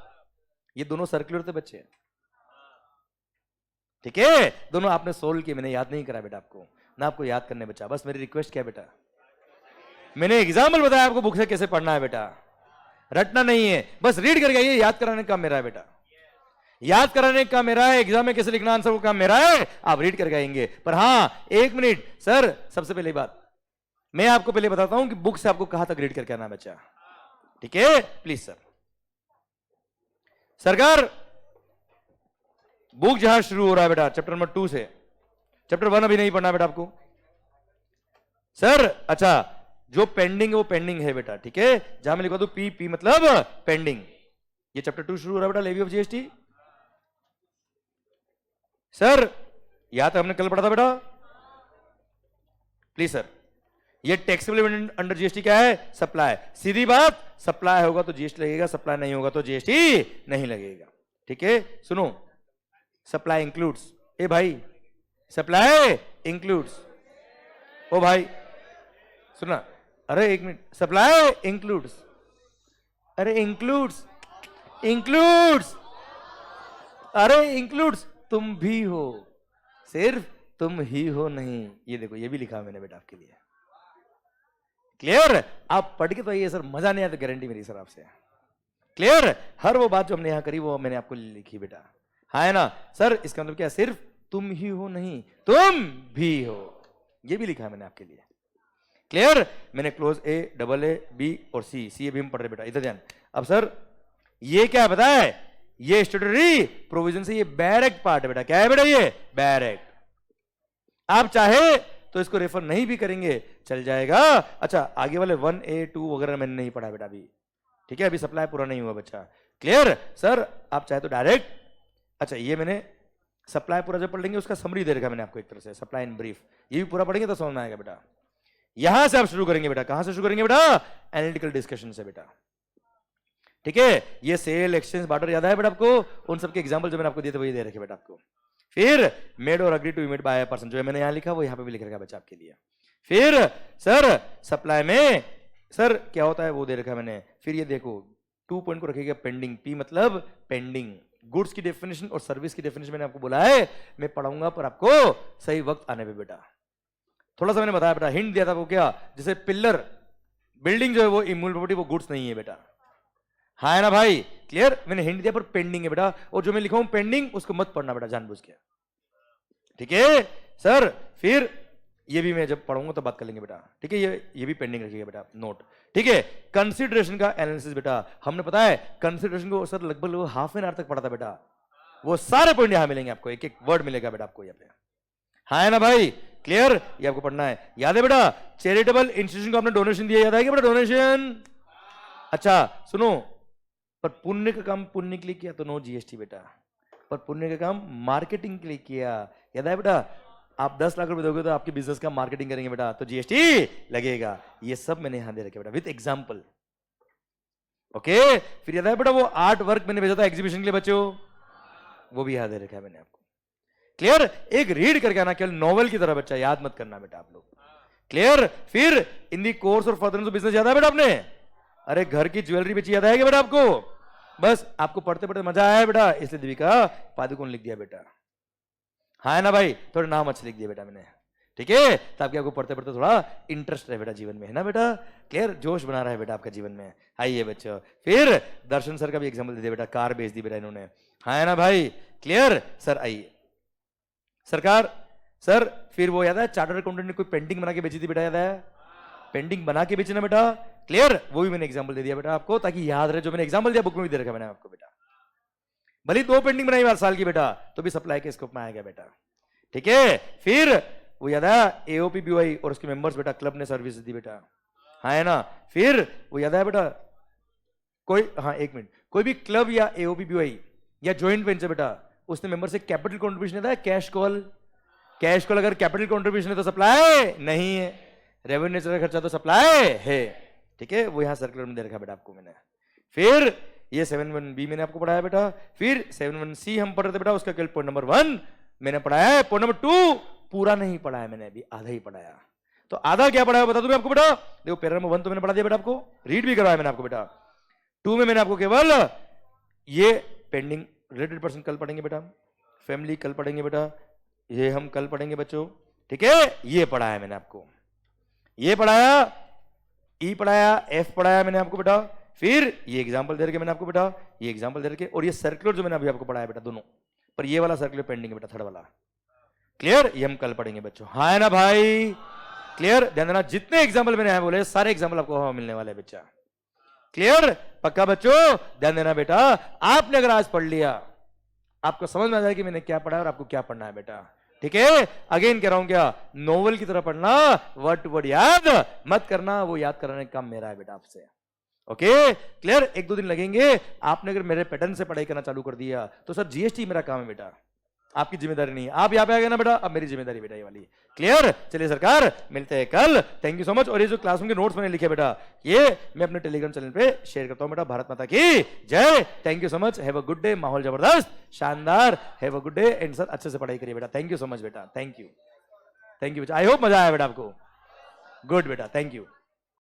ये दोनों सर्कुलर थे बच्चे, ठीक है? दोनों आपने सोल्व किए, मैंने याद नहीं करा बेटा आपको, ना आपको याद करने बच्चा। बस मेरी रिक्वेस्ट क्या है बेटा, मैंने एग्जाम्पल बताया आपको बुक से कैसे पढ़ना है बेटा, रटना नहीं है, बस रीड करके आइए। याद कराने का मेरा है बेटा, याद कराने का मेरा है, एग्जाम में कैसे लिखना आंसर वो काम मेरा है, आप रीड करके आएंगे। पर हां 1 मिनट सर, सबसे पहले बात मैं आपको पहले बताता हूं कि बुक से आपको कहां तक रीड करके आना बच्चा, ठीक है? Please sir. सरकार बुक जहां शुरू हो रहा है बेटा चैप्टर नंबर 2 से, चैप्टर 1 अभी नहीं पढ़ना बेटा आपको सर। अच्छा, जो पेंडिंग है वो पेंडिंग है बेटा, ठीक है? जहां मैं लिखवा दूं पी, पी मतलब पेंडिंग, ये चैप्टर 2 शुरू हो रहा है बेटा, लेवी ऑफ जीएसटी। सर यहां तक हमने कल पढ़ा था बेटा, प्लीज सर। ये टैक्सेबल अंडर जीएसटी क्या है? सप्लाई। सीधी बात, सप्लाई होगा तो जीएसटी लगेगा, सप्लाई नहीं होगा तो जीएसटी नहीं लगेगा, ठीक है? सुनो, सप्लाई इंक्लूड्स, ए भाई सप्लाई इंक्लूड्स, ओ भाई सुना, अरे 1 मिनट, सप्लाई इंक्लूड्स, अरे इंक्लूड्स, इंक्लूड्स, अरे इंक्लूड्स तुम भी हो, सिर्फ तुम ही हो नहीं। ये देखो, ये भी लिखा मैंने बेटा आपके लिए। क्लियर? आप पढ़ के तो ये सर मजा नहीं आया तो गारंटी मेरी सर आपसे। क्लियर? हर वो बात जो हमने यहां करी वो मैंने आपको लिखी बेटा, हाँ है ना सर? इसका मतलब क्या? सिर्फ तुम ही हो नहीं, तुम भी हो, ये भी लिखा है मैंने आपके लिए। क्लियर? मैंने clause A, double A, B और सी, सी भी हम पढ़ रहे बेटा, इधर ध्यान। अब सर ये क्या पता है? ये स्टैट्यूटरी प्रोविजन से ये बैरेक्ट पार्ट है बेटा। क्या है बेटा? ये बैरेक्ट। आप चाहे तो इसको रेफर नहीं भी करेंगे चल जाएगा। अच्छा, आगे वाले 1A 2 वगैरह मैंने नहीं पढ़ा बेटा अभी, ठीक है? अभी सप्लाई पूरा नहीं हुआ बच्चा। क्लियर? सर आप चाहे तो डायरेक्ट, अच्छा ये मैंने सप्लाई पूरा जब पढ़ लेंगे उसका समरी दे रखा मैंने आपको एक तरह से, सप्लाई इन ब्रीफ, ये भी पूरा पढ़ेंगे तो समझ में आएगा बेटा। यहां से आप शुरू करेंगे बेटा, कहां से शुरू करेंगे बेटा? एनालिटिकल डिस्कशन से बेटा, ठीक है? ये सेल, एक्सचेंज, बार्टर याद है बेटा आपको? उन सबके एग्जांपल जो मैंने आपको दिए थे वही दे रखे बेटा आपको। फिर made or agree to emit by a person, जो मैंने यहां लिखा वो यहां पे भी लिख रखा बच्चा आपके लिए। फिर सर सप्लाई में सर क्या होता है वो दे रखा मैंने। फिर ये देखो 2 पॉइंट को रखेगा पेंडिंग, पी मतलब पेंडिंग, गुड्स की डेफिनेशन और सर्विस की डेफिनेशन मैंने आपको बोला है, मैं पढ़ाऊंगा पर आपको सही वक्त आने पे बेटा। थोड़ा सा मैंने बताया बेटा, हिंट दिया था वो क्या, जैसे पिलर, बिल्डिंग जो है वो इमूवेबल प्रॉपर्टी, वो गुड्स नहीं है बेटा, हाँ है ना भाई? क्लियर, मैंने हिंट दिया पर पेंडिंग है बेटा, और जो मैं लिखा हूं पेंडिंग उसको मत पढ़ना बेटा जानबूझ के, ठीक है सर। फिर ये भी मैं जब पढ़ूंगा तो बात कर लेंगे बेटा, ठीक है। ये भी पेंडिंग रखिएगा बेटा नोट, ठीक है। कंसीडरेशन का एनालिसिस बेटा, हमने पता है कंसीडरेशन को सर लगभग हाफ एन आवर तक पढ़ा था बेटा, वो सारे पॉइंट यहां मिलेंगे आपको, एक एक वर्ड मिलेगा बेटा आपको यहाँ पे, हाँ है ना भाई, क्लियर। ये आपको पढ़ना है, याद है बेटा। चैरिटेबल इंस्टीट्यूशन को आपने डोनेशन दिया, याद है बेटा डोनेशन। अच्छा सुनो, पर पुण्य का काम पुण्य के लिए किया तो नो जीएसटी बेटा, पर पुण्य का काम मार्केटिंग के लिए किया, याद है बेटा। आप 10 लाख रुपए दोगे तो आपके बिजनेस का मार्केटिंग करेंगे बेटा तो जीएसटी लगेगा। ये सब मैंने यहां दे रखे बेटा विद एग्जांपल, ओके। फिर याद है बेटा वो आर्ट वर्क मैंने भेजा था एग्जीबिशन के लिए बच्चों, वो भी याद दे रखा है मैंने आपको, क्लियर। एक रीड करके आना, केवल नॉवल की तरह बच्चा, याद मत करना बेटा आप लोग, क्लियर। फिर इन दी कोर्स और फर्दर बिजनेस याद है बेटा आपने, अरे घर की ज्वेलरी बेची, याद है क्या बेटा आपको। बस आपको पढ़ते पढ़ते मजा आया बेटा, इसलिए देविका पादुकोण लिख दिया बेटा, हाँ है ना भाई, थोड़ा नाम अच्छे लिख दिया बेटा मैंने, ठीक है, ताकि आपको पढ़ते पढ़ते थोड़ा इंटरेस्ट रहे बेटा जीवन में, है ना बेटा, क्लियर। जोश बना रहा है बेटा आपका जीवन में, आइए बच्चों। फिर दर्शन सर का भी एग्जाम्पल दे दिया बेटा, कार बेच दी बेटा इन्होंने, हाँ है ना भाई, क्लियर। सर आइए सरकार, सर फिर वो याद है चार्टर्ड अकाउंटेंट ने कोई पेंटिंग बना के बेची थी बेटा, याद है, पेंटिंग बना के बेचना बेटा, क्लियर। वो भी मैंने एग्जाम्पल दे दिया बेटा आपको, ताकि याद रहे, जो मैंने एग्जाम्पल दिया बुक में भी दे रखा मैंने आपको बेटा। भले 2 पेंटिंग बनाई 12 साल की बेटा, तो भी सप्लाई के स्कोप में आएगा बेटा, ठीक है। फिर वो याद है एओपीबीवाई और उसके मेंबर्स बेटा, क्लब ने सर्विस दी बेटा, हाँ है ना। फिर वो याद है बेटा कोई, हाँ एक मिनट, कोई भी क्लब या एओपीबीवाई या ज्वाइंट वेंचर बेटा, उसने मेंबर से कैपिटल कंट्रीब्यूशन दिया, कैश कॉल, कैश कॉल अगर कैपिटल कंट्रीब्यूशन है तो सप्लाई नहीं है, रेवेन्यू नेचुरल खर्चा तो सप्लाई है, ठीक है। वो यहां सर्कुलर में दे रखा बेटा आपको मैंने। फिर ये 7(1)(b) मैंने आपको पढ़ाया बेटा। फिर 7(1)(c) हम पढ़ रहे थे बेटा, उसका केवल पॉइंट नंबर 1 मैंने पढ़ाया है, पॉइंट नंबर 2 पूरा नहीं पढ़ाया मैंने, अभी आधा ही पढ़ाया। तो आधा क्या पढ़ाया बता दूं मैं आपको बेटा, देखो पैरा नंबर 1 तो मैंने पढ़ा दिया बेटा आपको, रीड भी करवाया मैंने आपको बेटा। 2 में मैंने आपको केवल ये पेंडिंग रिलेटेड पर्सन कल पढ़ेंगे बेटा, फैमिली कल पढ़ेंगे बेटा, ये हम कल पढ़ेंगे बच्चों, ठीक है। ये पढ़ाया मैंने आपको, ये पढ़ाया, ई पढ़ाया, एफ पढ़ाया मैंने आपको बेटा। फिर ये एग्जांपल दे रखे मैंने आपको बेटा, ये एग्जांपल दे रखे, और ये सर्कुलर जो मैंने अभी आपको पढ़ाया बेटा दोनों, पर ये वाला सर्कुलर पेंडिंग है बेटा, थर्ड वाला, क्लियर। ये हम कल पढ़ेंगे बच्चों, हाँ है ना भाई, क्लियर। ध्यान देना, जितने एग्जाम्पल मैंने बोले सारे एग्जाम्पल आपको मिलने वाले बच्चा, क्लियर, पक्का बच्चों। ध्यान देना बेटा, आपने अगर आज पढ़ लिया, आपको समझ में आ जाए कि मैंने क्या पढ़ा है और आपको क्या पढ़ना है बेटा, ठीक है। अगेन कह रहा हूं क्या, नोवेल की तरह पढ़ना, वर्ड टू वर्ड याद मत करना, वो याद कराने का काम मेरा है बेटा आपसे, ओके क्लियर। 1-2 दिन लगेंगे, आपने अगर मेरे पैटर्न से पढ़ाई करना चालू कर दिया तो सर जीएसटी मेरा काम है बेटा, आपकी जिम्मेदारी नहीं है। आप यहाँ पे आ गए ना बेटा, अब मेरी जिम्मेदारी बेटा ये वाली, क्लियर। चलिए सरकार, मिलते हैं कल, थैंक यू सो मच। और ये जो क्लासरूम के नोट्स मैंने लिखे बेटा, ये मैं अपने टेलीग्राम चैनल पे शेयर करता हूँ बेटा। भारत माता की जय, thank you so much, have a good day. माहौल जबरदस्त शानदार, have a good day and sir अच्छे से पढ़ाई करिए बेटा, थैंक यू सो मच बेटा, thank you, thank you. I hope मजा आया बेटा आपको, गुड बेटा, थैंक यू।